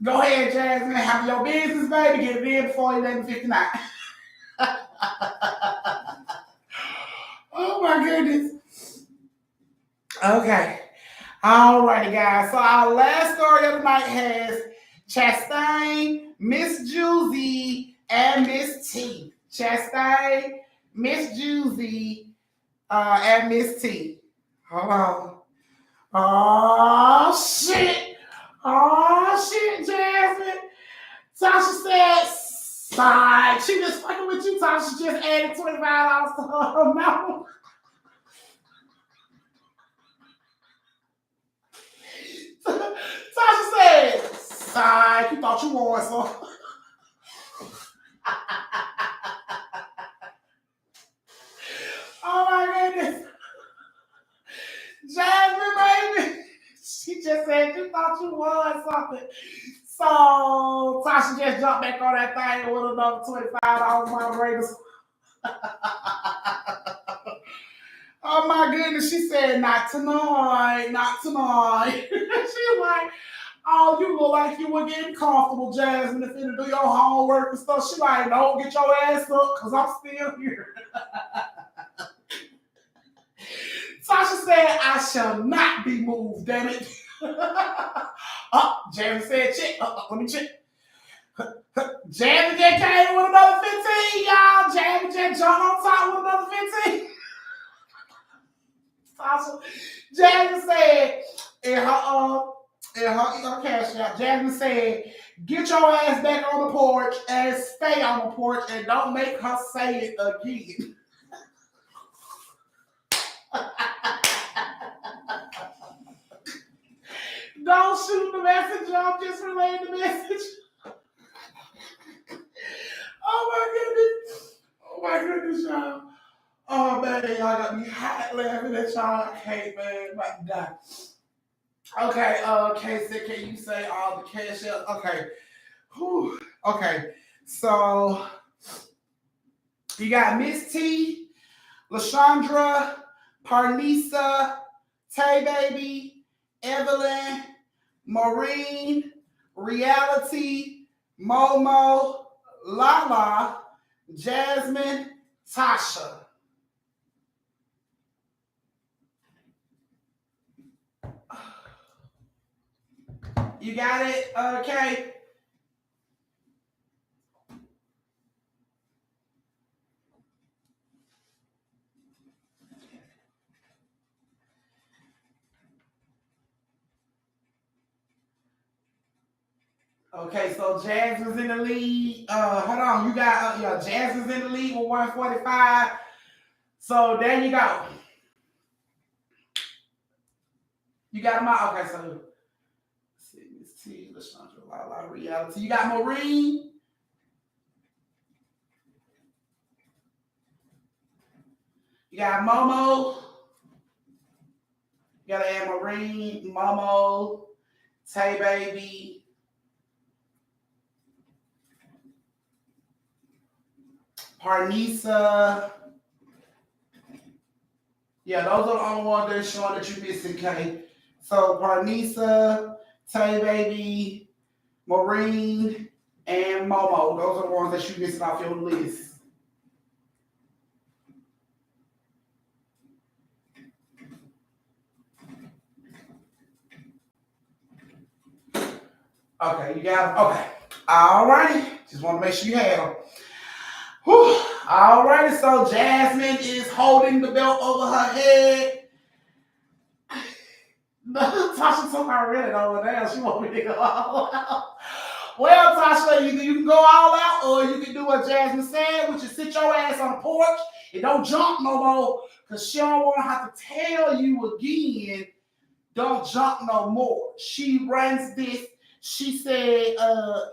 go ahead, Jasmine, have your business, baby. Get it in before 11:59. Oh my goodness. Okay. All righty, guys. So our last story of the night has Chastain, Miss Juicy, and Miss T. Chastain, Miss Juicy, and Miss T. Hold on. Oh shit! Oh shit, Jasmine. Tasha said, "Side." She just fucking with you, Tasha. She just added $25 to her amount. Tasha said, "Side." You thought you wanted some. Oh my goodness, Jasmine, baby. She just said you thought you wanted something. So Tasha just jumped back on that thing with another $25 moderators. Oh my goodness, she said, not tonight, not tonight. She's like, oh, you look like you were getting comfortable, Jasmine, if you do your homework and stuff. She like, no, get your ass up, because I'm still here. Tasha said, I shall not be moved, damn it. Jasmine said, check. Let me check. Jasmine just came with another 15, y'all. Jasmine just jumped on top with another 15. Tasha, Jasmine said in her cash out, Jasmine said, get your ass back on the porch and stay on the porch and don't make her say it again. Don't shoot the messenger, I'm just relaying the message. Oh my goodness, y'all. Oh man, y'all got me hot laughing at y'all. I can't, man. I'm about to die. Okay, Casey, can you say all the cash out? Okay. Whew. Okay. So you got Miss T, Lashandra, Parnisa, Tay Baby, Evelyn, Maureen, Reality, Momo, Lala, Jasmine, Tasha. You got it? Okay. Okay, so Jasmine's in the lead. Hold on, you got Jasmine's in the lead with 145. So there you go. You got them all. Okay, so let's see, Miss T, Lashandra, La Reality. You got Maureen. You got Momo. You gotta add Maureen, Momo, Tay Baby, Parnisa. Yeah, those are the only ones that are showing that you're missing, Kay. So Parnisa, Tay Baby, Maureen, and Momo. Those are the ones that you're missing off your list. Okay, you got them. Okay. All righty. Just want to make sure you have them. Whew. All righty. So Jasmine is holding the belt over her head. Tasha took her really over there. She want me to go all out. Well, Tasha, either you can go all out or you can do what Jasmine said, which is sit your ass on the porch and don't jump no more, because she don't want to have to tell you again, don't jump no more. She runs this. She said,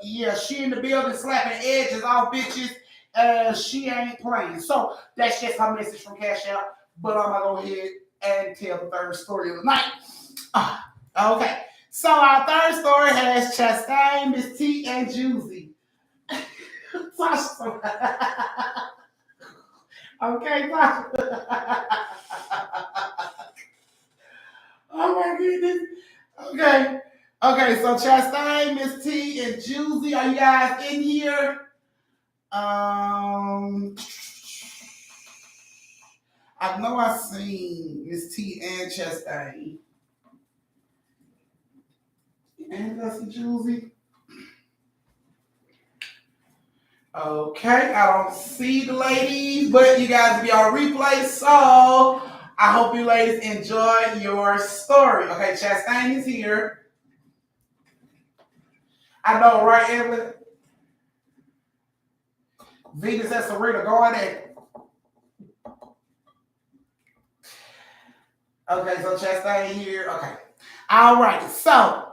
yeah, she in the building slapping edges off bitches. She ain't playing. So that's just her message from Cash Out. But I'm going to go ahead and tell the third story of the night. Okay. So our third story has Chastain, Miss T, and Juicy. Tasha. Okay, Tasha. Oh my goodness. Okay. Okay, so Chastain, Miss T, and Juicy, are you guys in here? I know I seen Miss T and Chastain. And that's Juicy. Okay, I don't see the ladies, but you guys be on replay, so I hope you ladies enjoy your story. Okay, Chastain is here. I know, right, Evelyn? Venus and Serena going at. Okay, so Chastain here. Okay. All right, so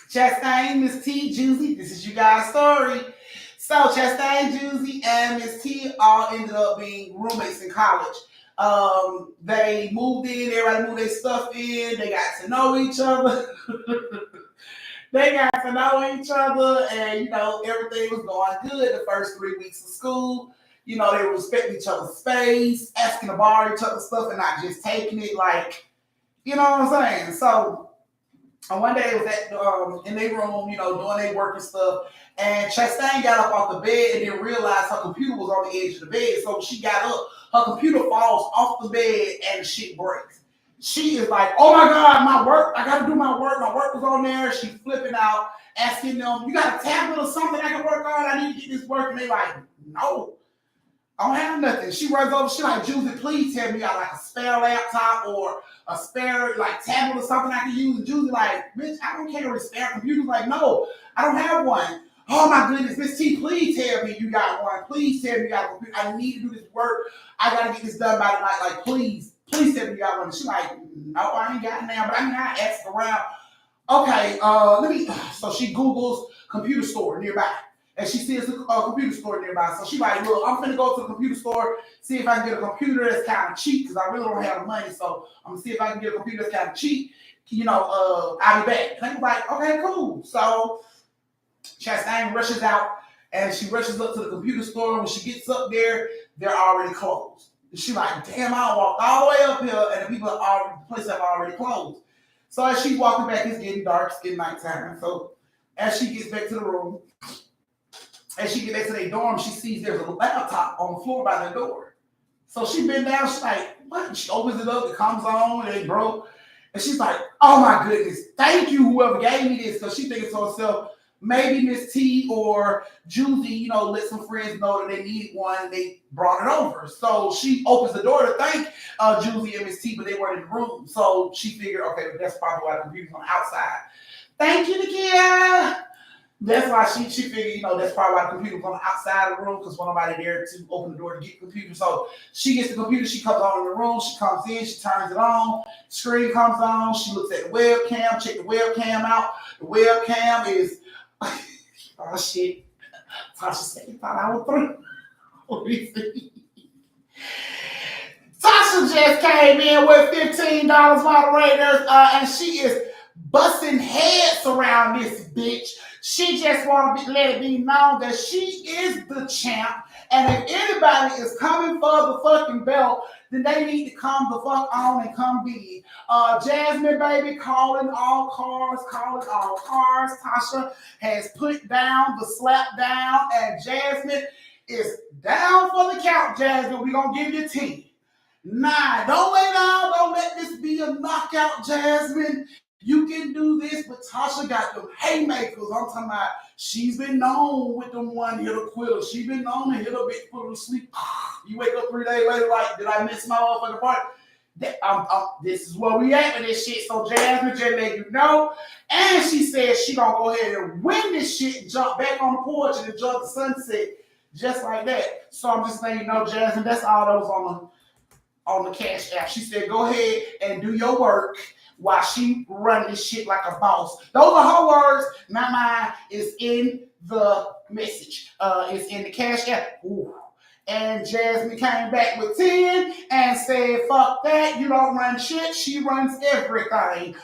Chastain, Miss T, Juicy, this is you guys' story. So Chastain, Juicy, and Miss T all ended up being roommates in college. They moved in, everybody moved their stuff in, they got to know each other. They got to know each other, and everything was going good the first 3 weeks of school. They were respecting each other's space, asking to borrow each other's stuff and not just taking it like, you know what I'm saying? So one day it was at in their room, doing their work and stuff. And Chastain got up off the bed and then realized her computer was on the edge of the bed. So when she got up, her computer falls off the bed and shit breaks. She is like, oh my God, my work. I got to do my work. My work was on there. She flipping out, asking them, you got a tablet or something I can work on? I need to get this work. And they like, no, I don't have nothing. She runs over. She like, Juicy, please tell me you got like a spare laptop or a spare like tablet or something I can use. And Juicy like, bitch, I don't carry a spare computer. Like, no, I don't have one. Oh my goodness, Miss T, please tell me you got one. Please tell me you got a computer. I need to do this work. I gotta get this done by tonight. Like, please tell me you got one. And she like, no, I ain't got it now. But I mean, I asked around. Okay, let me. So she Googles computer store nearby. And she sees a computer store nearby. So she like, look, I'm finna go to the computer store, see if I can get a computer that's kind of cheap, because I really don't have the money. So I'm gonna see if I can get a computer that's kind of cheap. I'll be back. And I'm like, okay, cool. So Chastain rushes out and she rushes up to the computer store. When she gets up there, they're already closed. And she like, damn, I walked all the way up here and the place have already closed. So as she's walking back, it's getting dark, it's getting nighttime. So as she gets back to the room, as she gets back to their dorm, she sees there's a laptop on the floor by the door. So she bent down, she's like, what? And she opens it up, it comes on, it ain't broke. And she's like, oh my goodness, thank you, whoever gave me this. Because she thinking to herself, maybe Miss T or Juicy, let some friends know that they need one and they brought it over. So she opens the door to thank Juicy and Miss T, but they weren't in the room. So she figured, okay, that's probably why the computer's on the outside. Thank you, Nakia. That's why she figured, that's probably why the computer was on the outside of the room, because there's nobody there to open the door to get the computer. So she gets the computer, she comes on in the room, she comes in, she turns it on, screen comes on, she looks at the webcam, check the webcam out. The webcam is, oh shit, Tasha said he thought I was through. Tasha just came in with $15 moderators, and she is busting heads around this bitch. She just want to let it be known that she is the champ. And if anybody is coming for the fucking belt, then they need to come the fuck on and come big. Jasmine, baby, calling all cars. Tasha has put down the slap down, and Jasmine is down for the count, Jasmine. We're going to give you 10. 9. Don't lay down. Don't let this be a knockout, Jasmine. You can do this, but Tasha got them haymakers. I'm talking about she's been known with them one-hitter quitters. She's been known to hit a bitch, put her to sleep. You wake up 3 days later like, did I miss my motherfucking part? This is where we at with this shit. So Jasmine just let you know. And she said she gonna go ahead and win this shit and jump back on the porch and enjoy the sunset just like that. So I'm just letting you know, Jasmine, that's all that was on the Cash App. She said, go ahead and do your work while she running this shit like a boss. Those are her words, not mine. It's in the message. It's in the Cash App. Ooh. And Jasmine came back with 10 and said, fuck that, you don't run shit. She runs everything.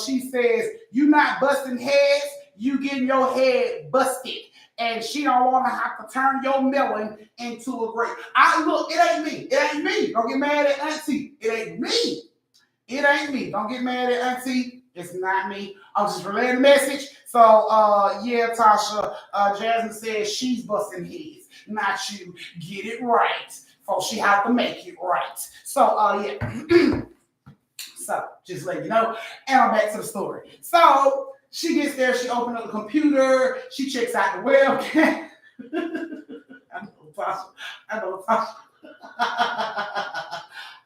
She says, you not busting heads, you getting your head busted. And she don't want to have to turn your melon into a grape. Look, it ain't me. It ain't me. Don't get mad at Auntie. It ain't me. It ain't me. Don't get mad at Auntie. It's not me. I'm just relaying the message. So, yeah, Tasha, Jasmine says she's busting heads, not you. Get it right. for she have to make it right. So, yeah. So, just let you know. And I'm back to the story. So, she gets there, she opens up the computer, she checks out the webcam. I know, Tasha. I know, Tasha.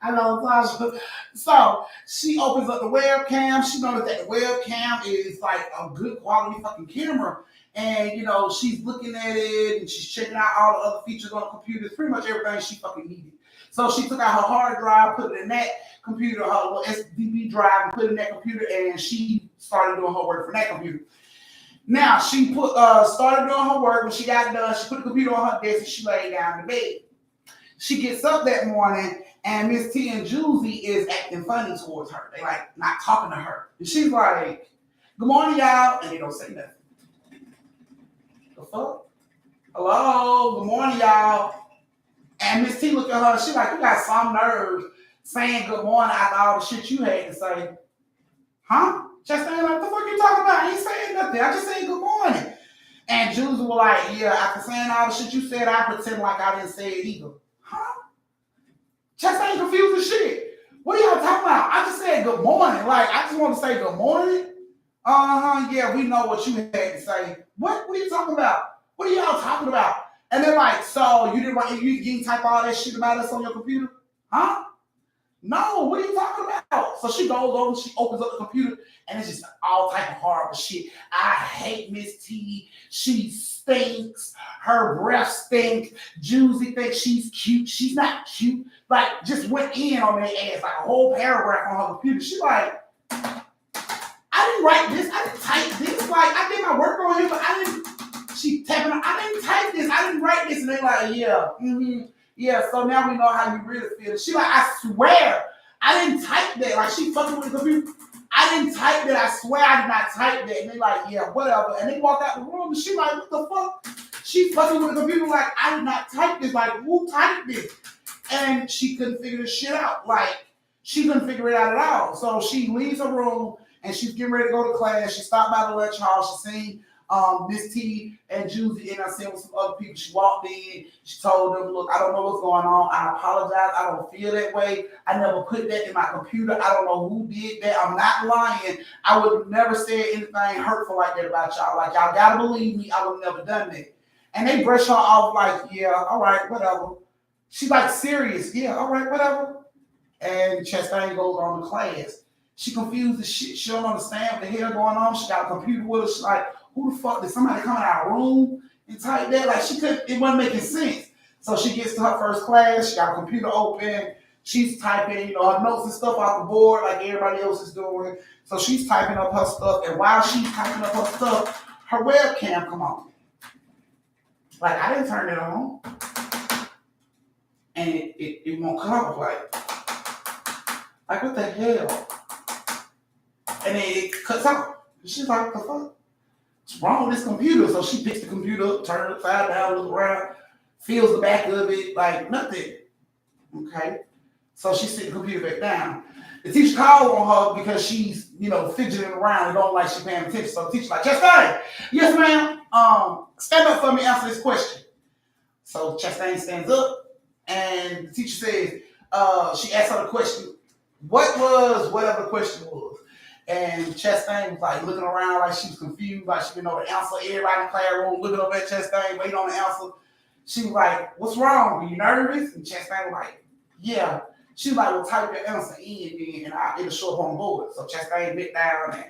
I know, Tasha. So, she opens up the webcam. She knows that the webcam is like a good quality fucking camera. And, she's looking at it and she's checking out all the other features on the computer. It's pretty much everything she fucking needed. So, she took out her hard drive, put it in that computer, her little SDB drive, and put it in that computer, and she started doing her work from that computer. Now she started doing her work. When she got done, she put the computer on her desk and she laid down in the bed. She gets up that morning and Miss T and Juicy is acting funny towards her. They like not talking to her. And she's like, "Good morning, y'all," and they don't say nothing. The fuck? Hello, good morning, y'all. And Miss T look at her. She like, "You got some nerve saying good morning after all the shit you had to say." Huh? Just saying, like, what the fuck you talking about? I ain't saying nothing. I just said good morning. And Jules was like, "Yeah, after saying all the shit you said, I pretend like I didn't say it either." Huh? Just ain't confused as shit. What are y'all talking about? I just said good morning. Like, I just want to say good morning. Yeah, we know what you had to say. What are you talking about? What are y'all talking about? And they're like, "So you didn't type all that shit about us on your computer?" Huh? No, what are you talking about? So she goes over, she opens up the computer, and it's just all type of horrible shit. "I hate Miss T. She stinks. Her breath stinks. Juicy thinks she's cute. She's not cute." Like, just went in on their ass, like a whole paragraph on her computer. She like, "I didn't write this. I didn't type this. Like, I did my work on here, but I didn't." She tapping on, "I didn't type this. I didn't write this." And they're like, "Yeah, yeah, so now we know how you really feel." She like, "I swear, I didn't type that." Like, she fucking with the computer. "I didn't type that. I swear I did not type that." And they like, "Yeah, whatever." And they walk out the room and she like, "What the fuck?" She fucking with the computer like, "I did not type this. Like, who typed this?" And she couldn't figure this shit out. Like, she couldn't figure it out at all. So she leaves her room and she's getting ready to go to class. She stopped by the lunch hall. She seen Miss T and Juicy and I seen with some other people. She walked in. She told them, "Look, I don't know what's going on. I apologize. I don't feel that way. I never put that in my computer. I don't know who did that. I'm not lying. I would have never said anything hurtful like that about y'all. Like, y'all gotta believe me. I would have never done that." And they brush her off like, "Yeah, all right, whatever." She's like, serious. "Yeah, all right, whatever." And Chastain goes on to class. She confused as shit. She don't understand what the hell going on. She got a computer with her. She's like, "Who the fuck did somebody come in our room and type that?" Like, it wasn't making sense. So she gets to her first class. She got a computer open. She's typing, her notes and stuff off the board like everybody else is doing. So she's typing up her stuff. And while she's typing up her stuff, her webcam come on. Like, I didn't turn it on. And it won't come up like, what the hell? And then it cuts out. She's like, "The fuck? What's wrong with this computer?" So she picks the computer up, turns it upside down, looks around, feels the back of it, like nothing. Okay. So she sits the computer back down. The teacher called on her because she's, fidgeting around and don't like she's paying attention. So the teacher's like, "Chastain, yes, ma'am. Stand up for me, answer this question." So Chastain stands up and the teacher says, she asked her the question, what was whatever the question was. And Chastain was like looking around like she was confused, like she didn't know the answer. Everybody in the classroom looking up at Chastain, waiting on the answer. She was like, "What's wrong? Are you nervous?" And Chastain was like, "Yeah." She was like, "Well, type your answer in and it'll show up on the board." So Chastain bit down and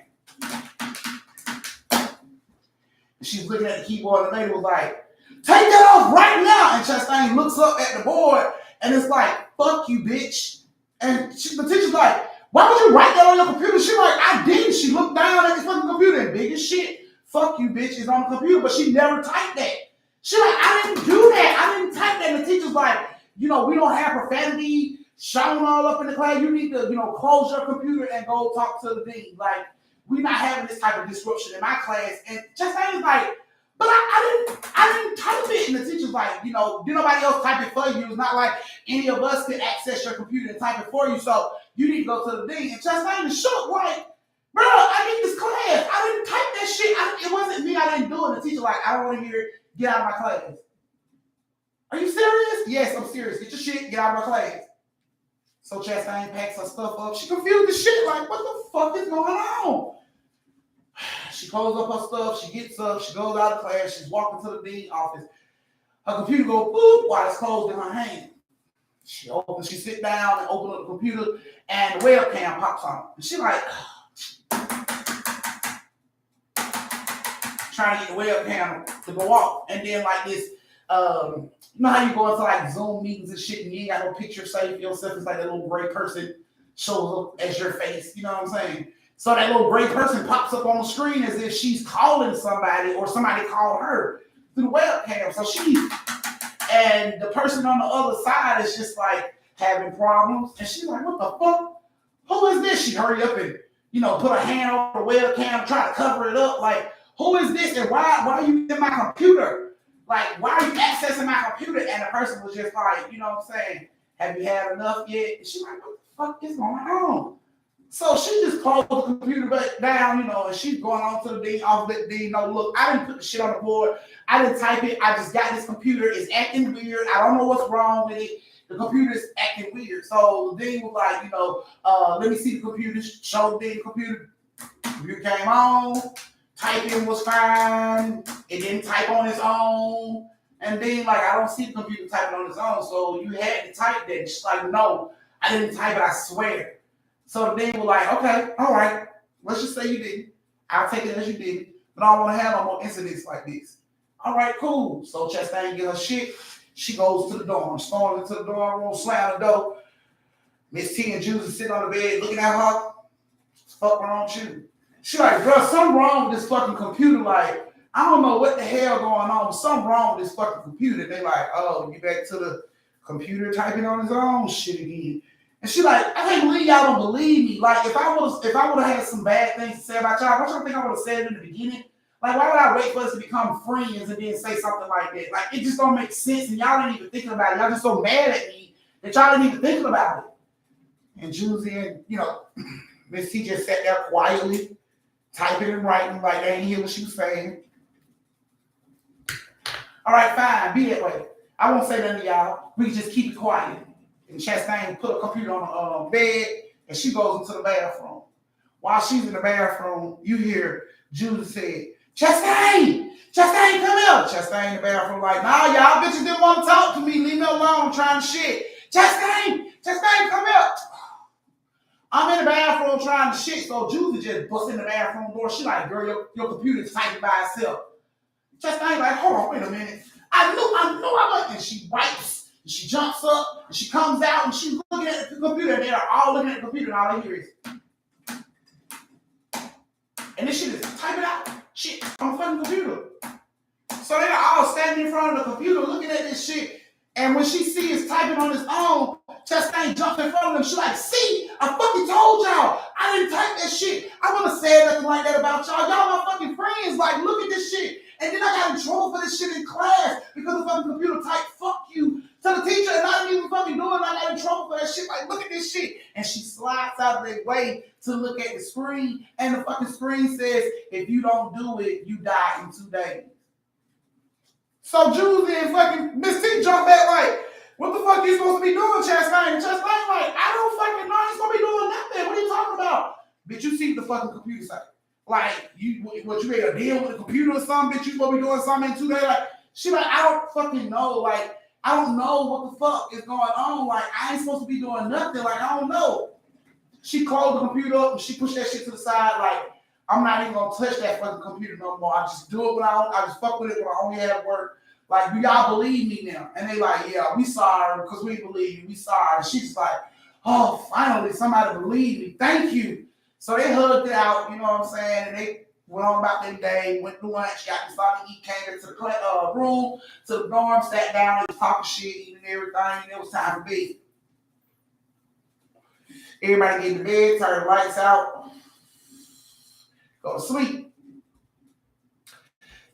she's looking at the keyboard and the lady was like, "Take that off right now." And Chastain looks up at the board and it's like, "Fuck you, bitch." And the teacher's like, "Why would you write that on your computer?" She's like, "I didn't." She looked down at the fucking computer and big as shit, "Fuck you, bitch," is on the computer, but she never typed that. She's like, "I didn't do that. I didn't type that." And the teacher's like, we don't have profanity shouting all up in the class. You need to, close your computer and go talk to the dean. Like, we're not having this type of disruption in my class. And Chastain was like, "But I didn't type it." And the teacher's like, did nobody else type it for you? It's not like any of us could access your computer and type it for you. So you need to go to the dean. And Chastain is shook, like, "Bro, I need this class. I didn't type that shit. It wasn't me. I didn't do it." And the teacher like, "I don't want to hear it. Get out of my class." Are you serious? Yes, I'm serious. Get your shit, get out of my class. So Chastain packs her stuff up. She confused the shit, like, what the fuck is going on? She closes up her stuff, she gets up, she goes out of class, she's walking to the dean's office. Her computer goes boop while it's closed in her hand. She sit down and open up the computer, and the webcam pops on. And she like, trying to get the webcam to go off. And then like this, you know how you go into like Zoom meetings and shit and you ain't got no picture saved for yourself? It's like that little gray person shows up as your face. You know what I'm saying? So that little gray person pops up on the screen as if she's calling somebody or somebody called her through the webcam. So and the person on the other side is just like having problems. And she's like, what the fuck? Who is this? She hurry up and, put her hand on the webcam, try to cover it up. Like, who is this? And why are you in my computer? Like, why are you accessing my computer? And the person was just like, you know what I'm saying? Have you had enough yet? And she's like, what the fuck is going on? So she just closed the computer back down, and she's going on to the dean, off the dean. No, look, I didn't put the shit on the board. I didn't type it. I just got this computer. It's acting weird. I don't know what's wrong with it. The computer is acting weird. So the dean was like, let me see the computer. Show the dean the computer. The computer came on. Typing was fine. It didn't type on its own. And then, I don't see the computer typing on its own. So you had to type that. She's like, no, I didn't type it. I swear. So the dean was like, okay, all right, let's just say you didn't. I'll take it as you did, but I don't want to have no more incidents like this. All right, cool. So Chastain get her shit. She goes to the dorm, storms into the dorm room, slam the door. Miss T and Juicy sitting on the bed looking at her. What's fuck wrong with you? She like, bro, something wrong with this fucking computer. Like, I don't know what the hell going on, but something wrong with this fucking computer. They like, oh, you back to the computer typing on his own shit again. And she like, I can't believe y'all don't believe me. Like, if I would have had some bad things to say about y'all, don't y'all think I would have said it in the beginning? Like, why would I wait for us to become friends and then say something like that? Like, it just don't make sense, and y'all ain't even thinking about it. Y'all just so mad at me that y'all ain't even thinking about it. And Juicy and, Miss T just sat there quietly, typing and writing like they ain't hear what she was saying. All right, fine, be that way. I won't say nothing to y'all. We can just keep it quiet. And Chastain put a computer on the bed, and she goes into the bathroom. While she's in the bathroom, you hear Judy say, Chastain, come here. Chastain in the bathroom like, nah, y'all bitches didn't want to talk to me. Leave me alone. I'm trying to shit. Chastain, come here. I'm in the bathroom trying to shit, so Judy just busts in the bathroom door. She like, girl, your computer's typing by itself. Chastain like, hold on, wait a minute. I knew I was. And she wipes. And she jumps up, and she comes out, and she's looking at the computer, and they're all looking at the computer, and all they hear is, and this shit is typing out shit on the fucking computer. So they're all standing in front of the computer looking at this shit, and when she sees typing on his own, Chastain jumps in front of them. She's like, see, I fucking told y'all. I didn't type that shit. I wouldn't have said nothing like that about y'all. Y'all my fucking friends. Like, look at this shit. And then I got in trouble for this shit in class because the fucking computer typed fuck you to the teacher, and I didn't even fucking do it. And I got in trouble for that shit. Like, look at this shit. And she slides out of their way to look at the screen, and the fucking screen says, if you don't do it, you die in 2 days. So Julie and fucking Miss T jump back like, what the fuck are you supposed to be doing, Chastain? And Chastain like, I don't fucking know. You're supposed to be doing nothing. What are you talking about? Bitch, you see the fucking computer site. Like, you ready to deal with the computer or something? Bitch, you supposed to be doing something in 2 days? Like, she like, I don't fucking know. Like, I don't know what the fuck is going on. Like, I ain't supposed to be doing nothing. Like, I don't know. She closed the computer up and she pushed that shit to the side. Like, I'm not even gonna touch that fucking computer no more. I just do it when I just fuck with it when I only have work. Like, do y'all believe me now? And they like, yeah, we sorry because we believe you. We sorry. She's like, oh, finally somebody believed me. Thank you. So they hugged it out, you know what I'm saying? And they went on about their day, went to lunch, got to start to eat, came into the room, to the dorm, sat down, and was talking shit, eating everything, and it was time for bed. Everybody get to bed, turn the lights out, go to sleep.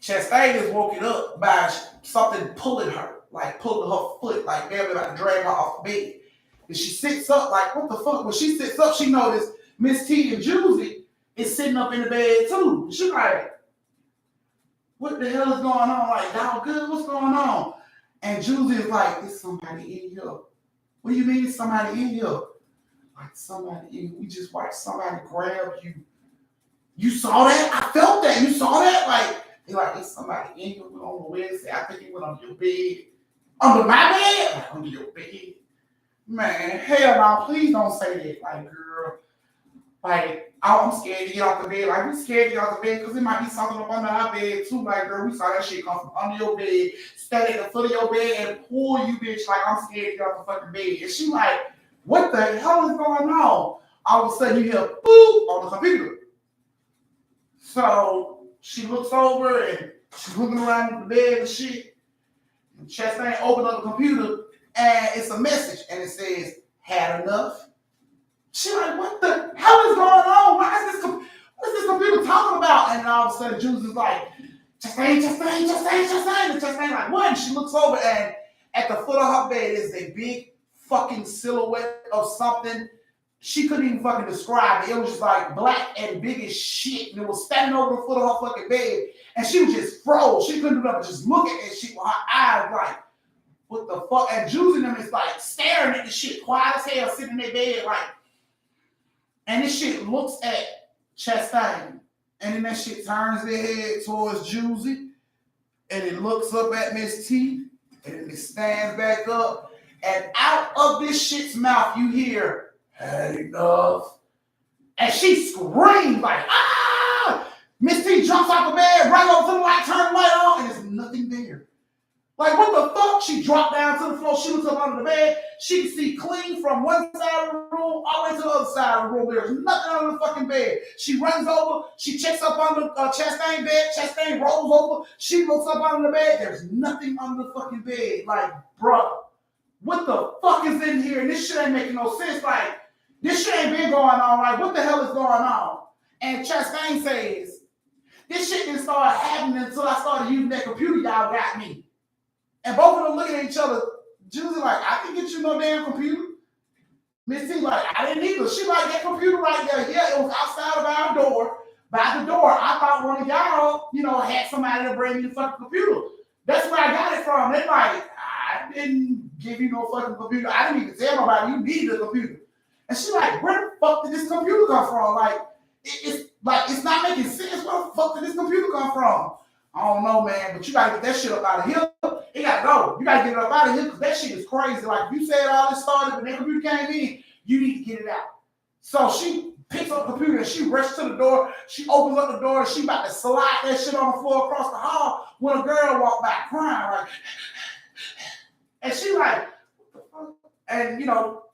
Chastain is woken up by something pulling her, like pulling her foot, like they're about to drag her off the bed. And she sits up, like, what the fuck? When she sits up, she noticed Miss T and Juicy is sitting up in the bed too. She like, what the hell is going on? Like, y'all good? What's going on? And Julie is like, "There's somebody in here." What do you mean, there's somebody in here? Like somebody in. We just watched somebody grab you. You saw that? I felt that. You saw that? Like, they're like, there's somebody in here. We don't know where it's at. I think he went under your bed. Under my bed? Like, under your bed. Man, hell no, please don't say that. Like, girl, like, I'm scared to get off the bed. Like, we scared to get off the bed because it might be something up under our bed too. Like, girl, we saw that shit come from under your bed, stand at the foot of your bed and pull you, bitch. Like, I'm scared to get off the fucking bed. And she like, what the hell is going on? All of a sudden you hear boop on the computer. So she looks over and she's looking around the bed and shit. And Chastain opens up the computer and it's a message and it says, "Had enough?" She like, what the hell is going on? What's this computer talking about? And all of a sudden Jules is like, Chastain. And Chastain like, what? And she looks over and at the foot of her bed is a big fucking silhouette of something. She couldn't even fucking describe it. It was just like black and big as shit. And it was standing over the foot of her fucking bed. And she was just froze. She couldn't do nothing but just look at that shit with her eyes like, what the fuck? And Jules and them is like staring at the shit, quiet as hell, sitting in their bed like. And this shit looks at Chastain. And then that shit turns their head towards Juicy. And it looks up at Miss T. And then it stands back up. And out of this shit's mouth, you hear, "Had enough." And she screams like, ah! Miss T jumps off the bed, right over to the light, turn the light on, and there's nothing there. Like, what the fuck? She dropped down to the floor, she looks up under the bed, she can see clean from one side of the room all the way to the other side of the room. There's nothing under the fucking bed. She runs over, she checks up under Chastain's bed, Chastain rolls over, she looks up under the bed, there's nothing under the fucking bed. Like, bruh, what the fuck is in here? And this shit ain't making no sense. Like, this shit ain't been going on. Like, what the hell is going on? And Chastain says, this shit didn't start happening until I started using that computer y'all got me. And both of them looking at each other. Jules like, I didn't get you no damn computer. Miss T like, I didn't either. She like, that computer right there, yeah, it was outside of our door. By the door, I thought one of y'all, had somebody to bring me the fucking computer. That's where I got it from. They like, I didn't give you no fucking computer. I didn't even tell nobody you needed a computer. And she like, where the fuck did this computer come from? Like, it's not making sense. Where the fuck did this computer come from? I don't know, man, but you gotta get that shit up out of here. It gotta go. You gotta get it up out of here because that shit is crazy. Like, if you said all this started when that computer came in, you need to get it out. So she picks up the computer and she rushes to the door. She opens up the door and she about to slide that shit on the floor across the hall when a girl walked by crying, like, and she like, and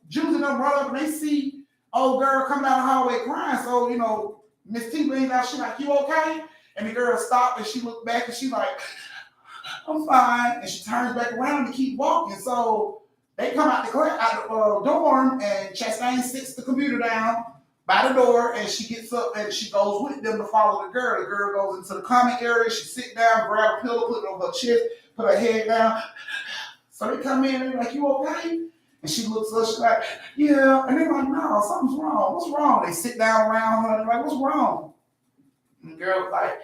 Jews and them run up and they see old girl coming down the hallway crying. So, Miss T leans out, she like, you okay? And the girl stopped and she looked back and she like, I'm fine. And she turns back around and keep walking. So they come out the dorm and Chastain sits the computer down by the door and she gets up and she goes with them to follow the girl. The girl goes into the common area. She sit down, grab a pillow, put it on her chest, put her head down. So they come in and they're like, you okay? And she looks up, she's like, yeah. And they're like, no, something's wrong. What's wrong? They sit down around her and they're like, what's wrong? And the girl's like,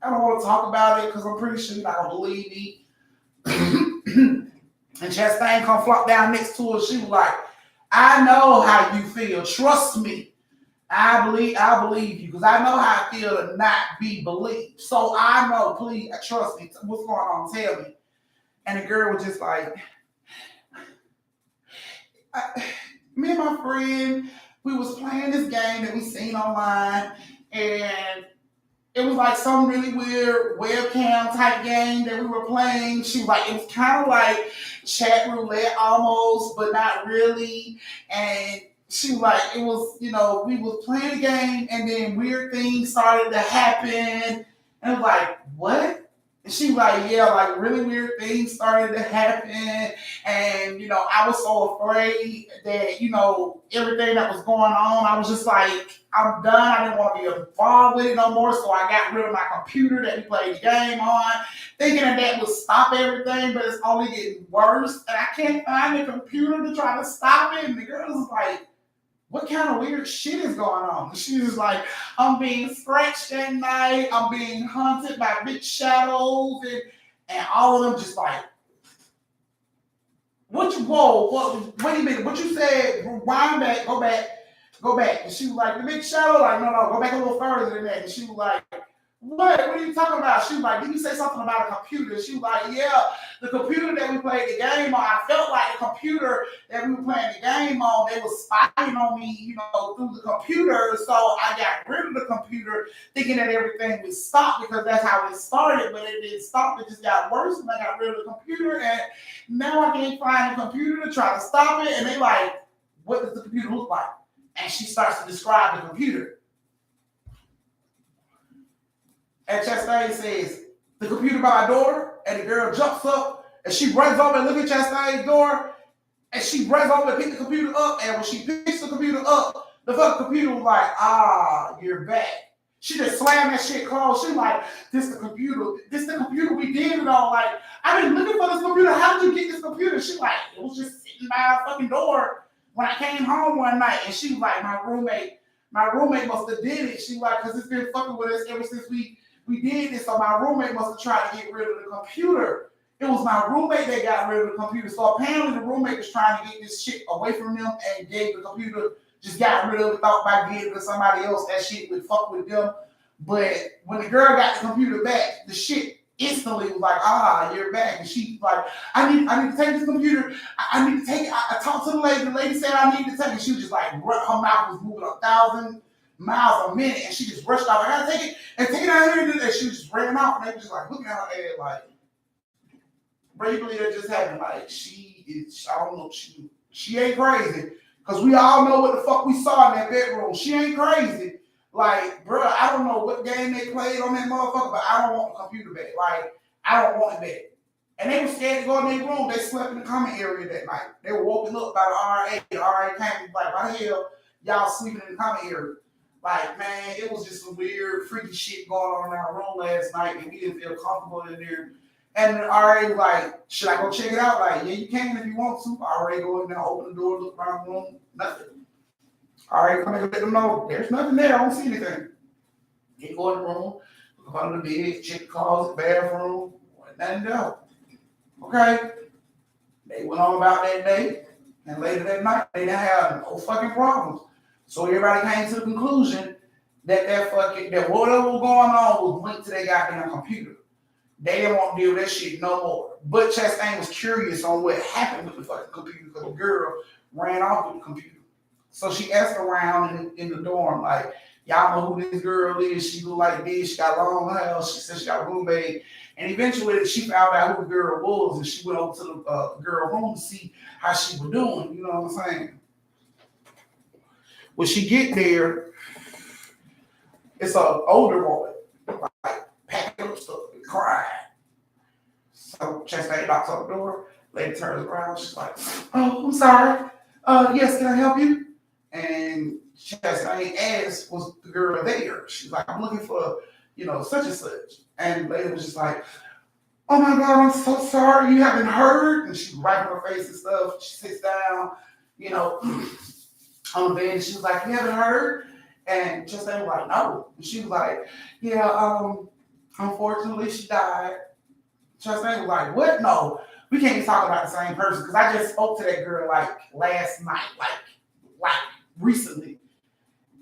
I don't want to talk about it because I'm pretty sure you're not going to believe me. And Chastain come flop down next to her. She was like, I know how you feel. Trust me. I believe you because I know how I feel to not be believed. So I know, please, trust me. What's going on? Tell me. And the girl was just like, me and my friend, we was playing this game that we seen online, and it was like some really weird webcam type game that we were playing. She was like, it was kind of like chat roulette almost, but not really. And she was like, it was, we was playing the game and then weird things started to happen. And I was like, what? And she was like, yeah, like really weird things started to happen. And, I was so afraid that, everything that was going on, I was just like, I'm done. I didn't want to be involved with it no more. So I got rid of my computer that we played the game on, thinking that would stop everything, but it's only getting worse. And I can't find the computer to try to stop it. And the girl was like, what kind of weird shit is going on? She was like, I'm being scratched at night. I'm being haunted by big shadows. And all of them just like, Wait a minute. What you said, rewind back, go back. And she was like, the big shadow, like, no, go back a little further than that. And she was like, what are you talking about? She was like, did you say something about a computer? She was like, yeah, the computer that we played the game on. I felt like the computer that we were playing the game on, they was spying on me, through the computer. So I got rid of the computer thinking that everything would stop because that's how it started, but it didn't stop. It just got worse when I got rid of the computer. And now I can't find the computer to try to stop it. And they like, what does the computer look like? And she starts to describe the computer. And Chastain says, the computer by my door, and the girl jumps up, and she runs over and looks at Chastain's door, and she runs over and picks the computer up, and when she picks the computer up, the fucking computer was like, you're back. She just slammed that shit closed. She like, this the computer we did it on. Like, I've been looking for this computer. How did you get this computer? She like, it was just sitting by our fucking door when I came home one night. And she was like, my roommate must have did it. She like, because it's been fucking with us ever since we did this, so my roommate must have tried to get rid of the computer. It was my roommate that got rid of the computer. So apparently the roommate was trying to get this shit away from them and gave the computer, just got rid of it, thought by giving it to somebody else, that shit would fuck with them. But when the girl got the computer back, the shit instantly was like, you're back. And she like, I need to take this computer. I need to take it. I talked to the lady. The lady said I need to take it. She was just like, her mouth was moving 1,000 miles a minute, and she just rushed off. I gotta take it and take it out here. And she just ran off, and they were just like looking at her head like, bro, you believe that just happened? Like, she is, I don't know, she ain't crazy. Because we all know what the fuck we saw in that bedroom. She ain't crazy. Like, bro, I don't know what game they played on that motherfucker, but I don't want the computer back. Like, I don't want it back. And they were scared to go in their room. They slept in the common area that night. They were woken up by the RA. The RA came and was like, why the hell y'all sleeping in the common area? Like, man, it was just some weird, freaky shit going on in our room last night, and we didn't feel comfortable in there. And the RA was like, should I go check it out? Like, yeah, you can if you want to. RA go in there, open the door, look around the room, nothing. RA come in and let them know, there's nothing there, I don't see anything. They go in the room, look up under the bed, check the closet, bathroom, nothing there. Okay. They went on about that day, and later that night, they didn't have no fucking problems. So everybody came to the conclusion that whatever was going on was linked to their goddamn computer. They didn't want to deal with that shit no more. But Chastain was curious on what happened with the fucking computer because the girl ran off with the computer. So she asked around in the dorm, like, y'all know who this girl is? She look like this. She got long hair. She said she got a roommate. And eventually she found out who the girl was, and she went over to the girl room to see how she was doing. You know what I'm saying? When she get there, it's an older woman, like packing up stuff and crying. So Chastain knocks on the door. Lady turns around. She's like, "Oh, I'm sorry. Yes, can I help you?" And Chastain asked, "Was the girl there?" She's like, "I'm looking for, such and such." And the lady was just like, "Oh my God, I'm so sorry. You haven't heard?" And she's wiping her face and stuff. She sits down, on the bed, and she was like, "You haven't heard?" And Chastain was like, "No." And she was like, "Yeah, unfortunately, she died." Chastain was like, "What? No, we can't be talking about the same person because I just spoke to that girl like last night, like recently."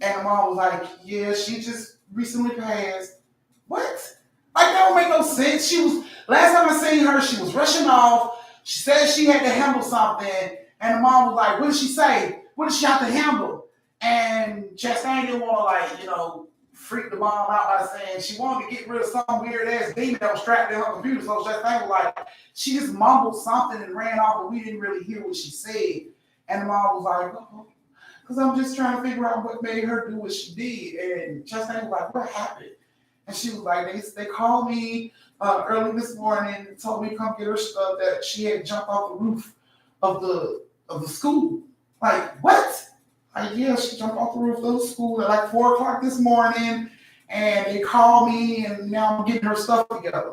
And the mom was like, "Yeah, she just recently passed." What? Like, that don't make no sense. Last time I seen her, she was rushing off. She said she had to handle something, and the mom was like, "What did she say? What did she have to handle?" And Chastain didn't want to, freak the mom out by saying she wanted to get rid of some weird ass demon that was strapped in her computer. So Chastain was like, she just mumbled something and ran off, but we didn't really hear what she said. And the mom was like, "Oh, because I'm just trying to figure out what made her do what she did." And Chastain was like, "What happened?" And she was like, they called me early this morning and told me to come get her stuff that she had jumped off the roof of the school. Like, what? Like, yeah, she jumped off the roof of the school at like 4 o'clock this morning, and they called me, and now I'm getting her stuff together.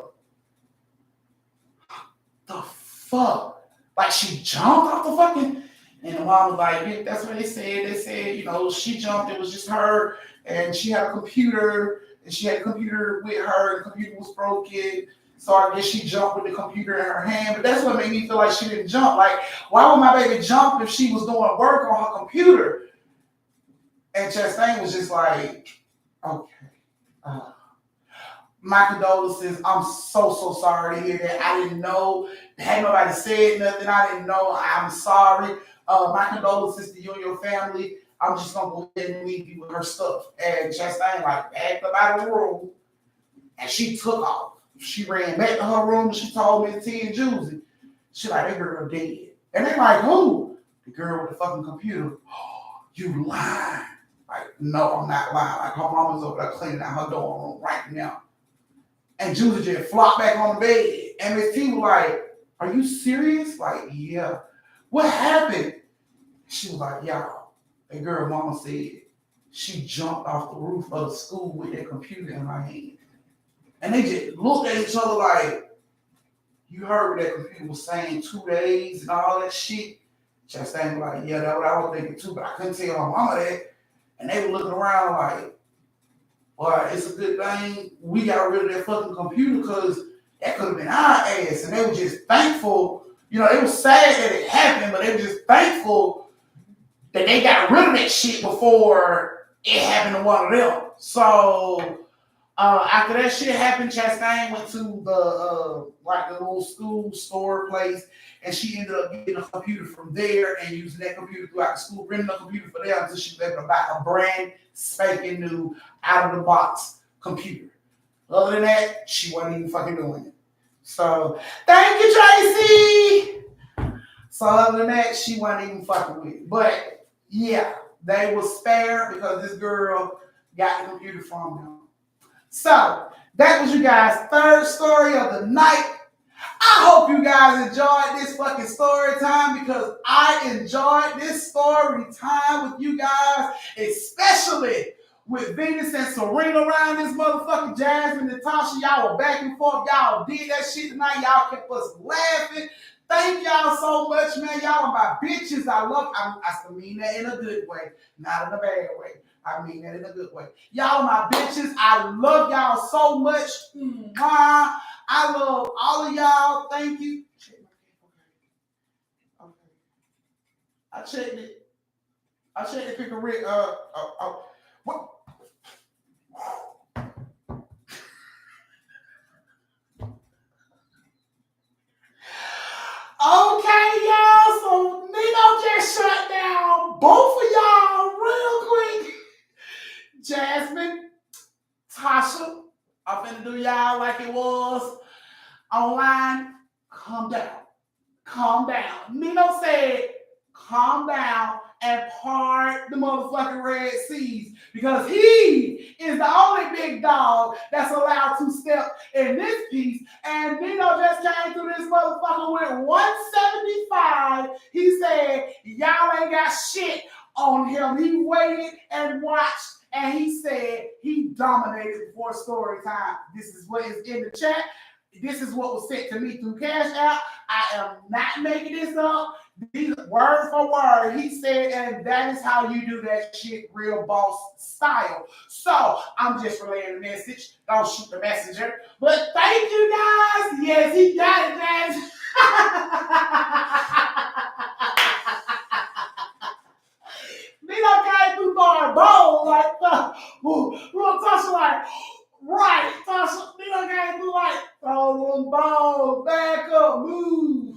The fuck? Like, she jumped off the fucking... And the mom was like, yeah, that's what they said. They said, she jumped, it was just her, and she had a computer, and she had a computer with her, and the computer was broken. So I guess she jumped with the computer in her hand, but that's what made me feel like she didn't jump. Like, why would my baby jump if she was doing work on her computer? And Chastain was just like, okay. Uh, my condolences. I'm so sorry to hear that. I didn't know. Had nobody said nothing. I didn't know. I'm sorry. My condolences to you and your family. I'm just gonna go ahead and leave you with her stuff. And Chastain like backed up out of the room, and she took off. She ran back to her room. And she told me T and Juicy. She like, that girl dead. And they like, who? The girl with the fucking computer. Oh, you lying? Like, no, I'm not lying. Like, her mama's over there cleaning out her dorm room right now. And Juicy just flopped back on the bed. And Miss T was like, are you serious? Like, yeah. What happened? She was like, y'all, that girl mama said she jumped off the roof of the school with that computer in her hand. And they just looked at each other like, you heard what that computer was saying 2 days and all that shit. Chastain was like, yeah, that's what I was thinking too, but I couldn't tell my mama that. And they were looking around like, well, it's a good thing we got rid of that fucking computer because that could have been our ass. And they were just thankful. You know, they were sad that it happened, but they were just thankful that they got rid of that shit before it happened to one of them. So after that shit happened, Chastain went to the like the little school store place, and she ended up getting a computer from there and using that computer throughout the school, renting a computer for them until she was able to buy a brand spanking new out of the box computer. Other than that, she wasn't even fucking doing it. So thank you, Tracy. So other than that, she wasn't even fucking with it. But yeah, they were spared because this girl got the computer from them. So that was you guys' third story of the night. I hope you guys enjoyed this fucking story time because I enjoyed this story time with you guys, especially with Venus and Serena around this motherfucking Jasmine and Tasha. Y'all were back and forth. Y'all did that shit tonight. Y'all kept us laughing. Thank y'all so much, man. Y'all are my bitches. I love. I still mean that in a good way, not in a bad way. I mean that in a good way. Y'all are my bitches. I love y'all so much. I love all of y'all. Thank you. Okay. I checked it. I checked it. Pick a rig. What? Okay, y'all. So Nino just shut down both of y'all real quick. Jasmine, Tasha, I'm finna do y'all like it was online. Calm down. Calm down. Nino said, calm down and part the motherfucking Red Seas because he is the only big dog that's allowed to step in this piece. And Nino just came through this motherfucker with 175. He said, y'all ain't got shit on him. He waited and watched. And he said he dominated before story time. This is what is in the chat. This is what was sent to me through Cash App. I am not making this up. These word for word. He said, and that is how you do that shit real boss style. So I'm just relaying the message. Don't shoot the messenger. But thank you guys. Yes, he got it, guys. Nino came through throwing balls like real Tasha like, right, Tasha, Nino came through like, throw them balls, back up, move.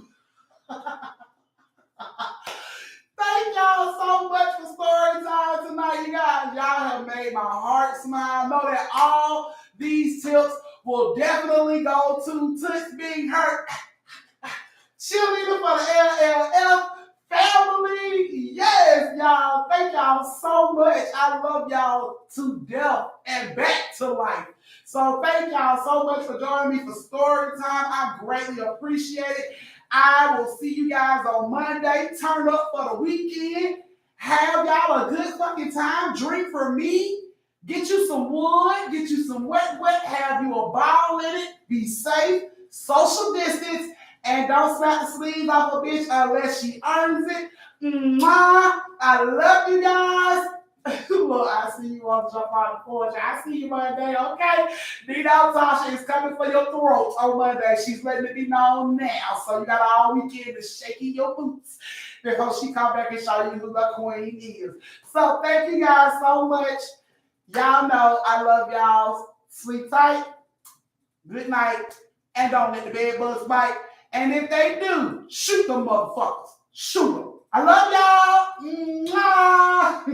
Thank y'all so much for story time tonight, you guys. Y'all have made my heart smile. Know that all these tips will definitely go to Toots Being Hurt. Cheerleader for the LLF family. Yes, y'all. Thank y'all so much. I love y'all to death and back to life. So thank y'all so much for joining me for story time. I greatly appreciate it. I will see you guys on Monday. Turn up for the weekend. Have y'all a good fucking time. Drink for me. Get you some wood. Get you some wet. Have you a ball in it. Be safe. Social distance. And don't slap the sleeves off a bitch unless she earns it. Mwah. I love you guys. Look, I see you want to jump on the porch. I see you Monday, okay? Nina Tasha is coming for your throat on Monday. She's letting it be known now. So you got all weekend to shake in your boots before she come back and show you who the queen is. So thank you guys so much. Y'all know I love y'all. Sleep tight. Good night. And don't let the bed bugs bite. And if they do, shoot them motherfuckers. Shoot them. I love y'all. Mwah.